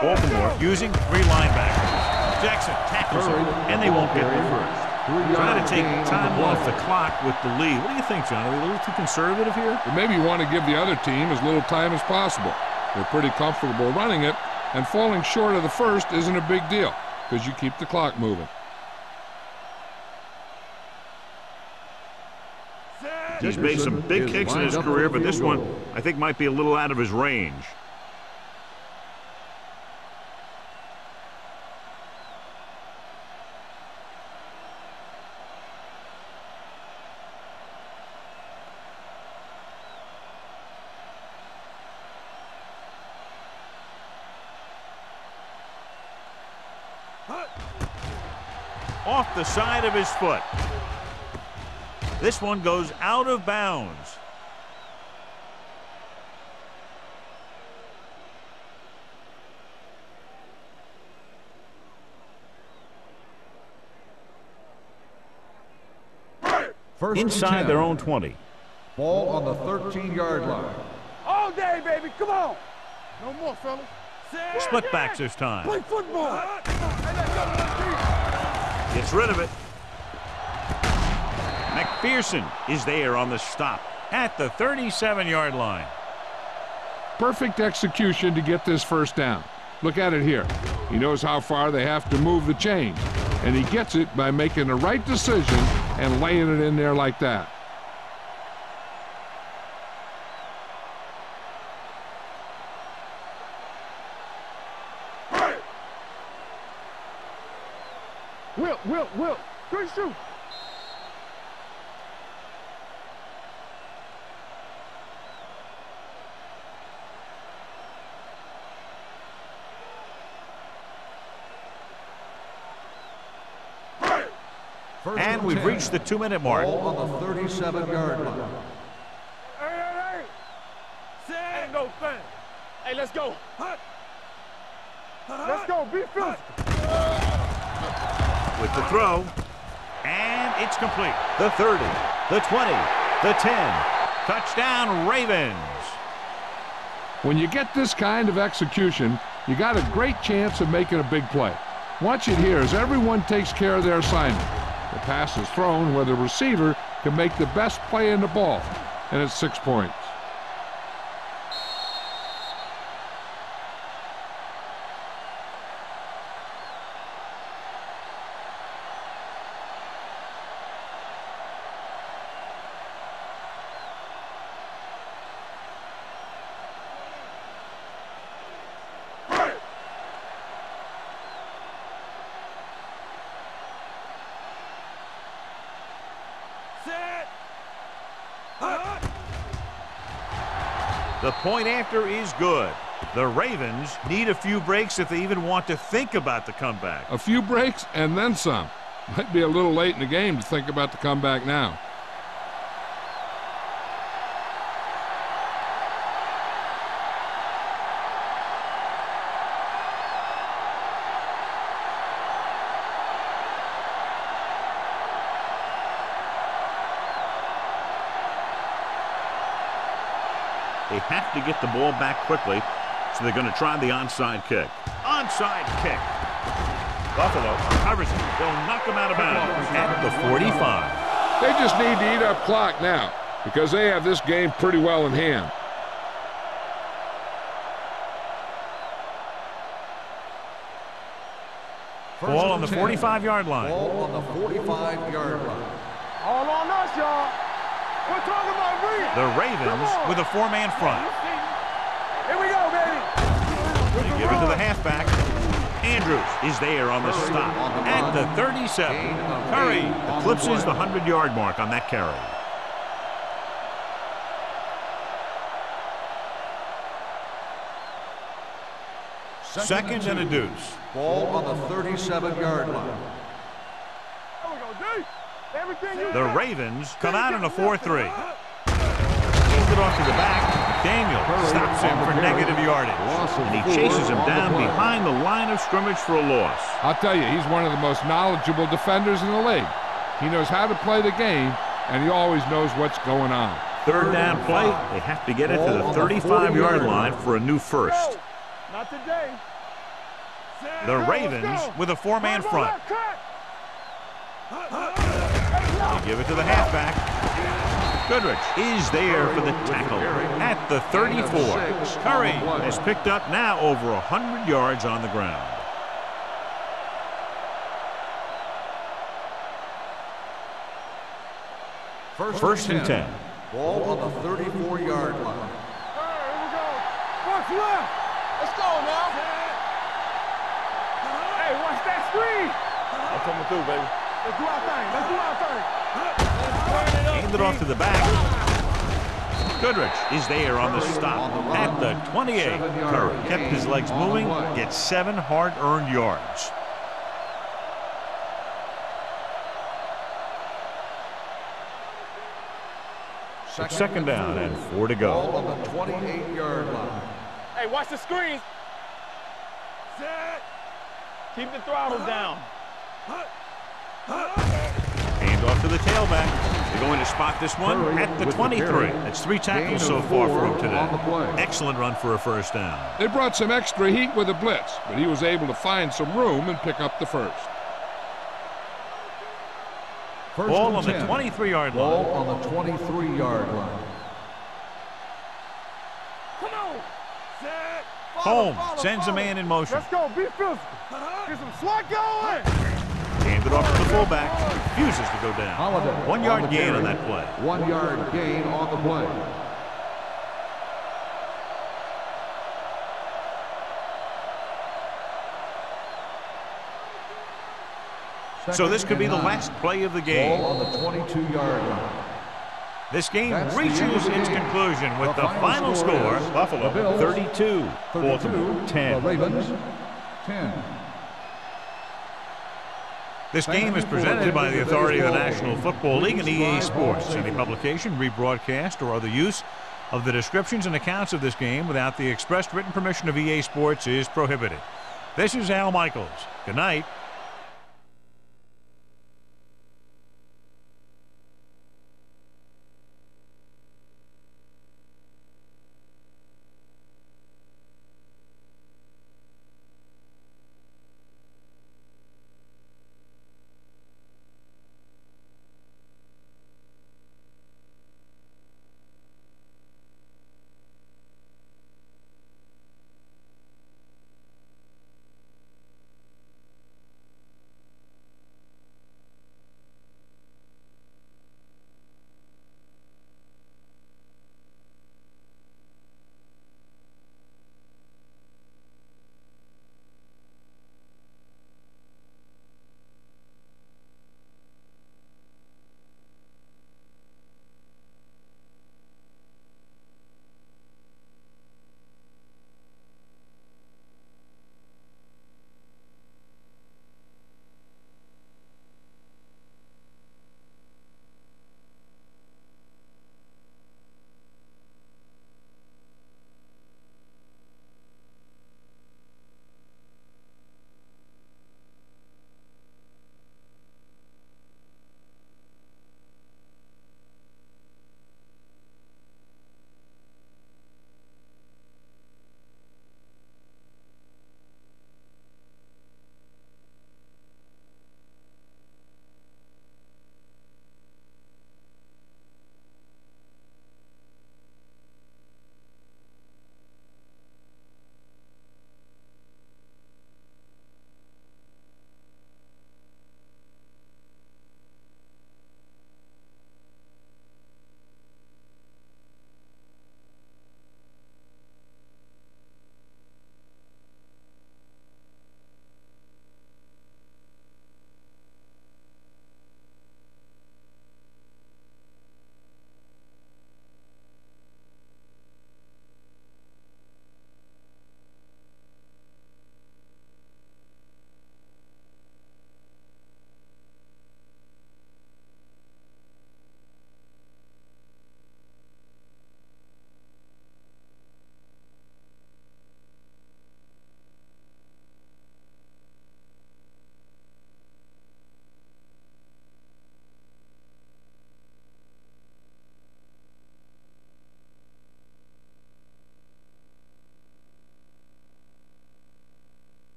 Baltimore using 3 linebackers. Jackson tackles him, and they won't get there first. Trying to take time off the clock with the lead. What do you think, John? Are we a little too conservative here? But maybe you want to give the other team as little time as possible. They're pretty comfortable running it, and falling short of the first isn't a big deal because you keep the clock moving. He's made some big kicks in his career, but this one I think might be a little out of his range. Off the side of his foot. This one goes out of bounds. First Inside their own 20. Ball on the 13-yard line. All day, baby. Come on. No more, fellas. Split backs this time. Play football. Gets rid of it. McPherson is there on the stop at the 37-yard line. Perfect execution to get this first down. Look at it here. He knows how far they have to move the chain, and he gets it by making the right decision and laying it in there like that. Will. Good shoot. And we've reached the 2-minute mark. Ball on the 37-yard line. Hey. Ain't no thing. Hey, let's go. Let's go. Be physical. With the throw. And it's complete. The 30, the 20, the 10. Touchdown, Ravens. When you get this kind of execution, you got a great chance of making a big play. Watch it here as everyone takes care of their assignment. The pass is thrown where the receiver can make the best play in the ball, and it's 6 points. The point after is good. The Ravens need a few breaks if they even want to think about the comeback. A few breaks and then some. Might be a little late in the game to think about the comeback now. They have to get the ball back quickly, so they're going to try the onside kick. Onside kick. Buffalo covers it. They'll knock them out of bounds at the 45. They just need to eat up clock now because they have this game pretty well in hand. Ball on the 45-yard line. Ball on the 45-yard line. All on us, y'all. We're talking about Reed. The Ravens with a 4-man front. Here we go, baby. They give it to the halfback. Andrews is there on the stop at the 37. Curry eclipses the 100-yard mark on that carry. Second and a deuce. Ball on the 37-yard line. There we go, D. Everything you The got. Ravens come out in a 4-3. Hands it off to the back. McDaniel stops him for negative yardage. And he chases him down behind the line of scrimmage for a loss. I'll tell you, he's one of the most knowledgeable defenders in the league. He knows how to play the game, and he always knows what's going on. Third down play. They have to get it to the 35-yard line for a new first. No, not today. The Ravens with a 4-man front. They give it to the halfback. Goodrich is there for the tackle at the 34. Curry has picked up now over 100 yards on the ground. First and 10. Ball on the 34-yard line. Here we go. What's left? Let's go now. Hey, watch that screen. I'm coming through, baby. Let's do our thing. Let's do our thing. Hand it off to the back. Goodrich is there on the stop at the 28. Curry kept his legs moving, gets 7 hard-earned yards. Second down and 4 to go. Ball on the 28-yard line. Hey, watch the screen. Set. Keep the throttle down. Hand off to the tailback. They're going to spot this one at the 23. That's 3 tackles so far for him today. Excellent run for a first down. They brought some extra heat with a blitz, but he was able to find some room and pick up the first. Ball on the 23-yard line. Ball on the 23-yard line. Come on. Set. Holmes sends a man in motion. Let's go. Be physical. Get some slot going. Handed off to the fullback. Refuses to go down. Holiday 1 yard gain on that play. 1 yard gain on the play. So this could be the last play of the game. Ball on the 22-yard line. This game That's the reaches end of the its game. conclusion with The the final final score score. is Buffalo the Bills 32, 32, Baltimore the 10. Ravens 10. This game is presented by the authority of the National Football League and EA Sports. Any publication, rebroadcast, or other use of the descriptions and accounts of this game without the expressed written permission of EA Sports is prohibited. This is Al Michaels. Good night.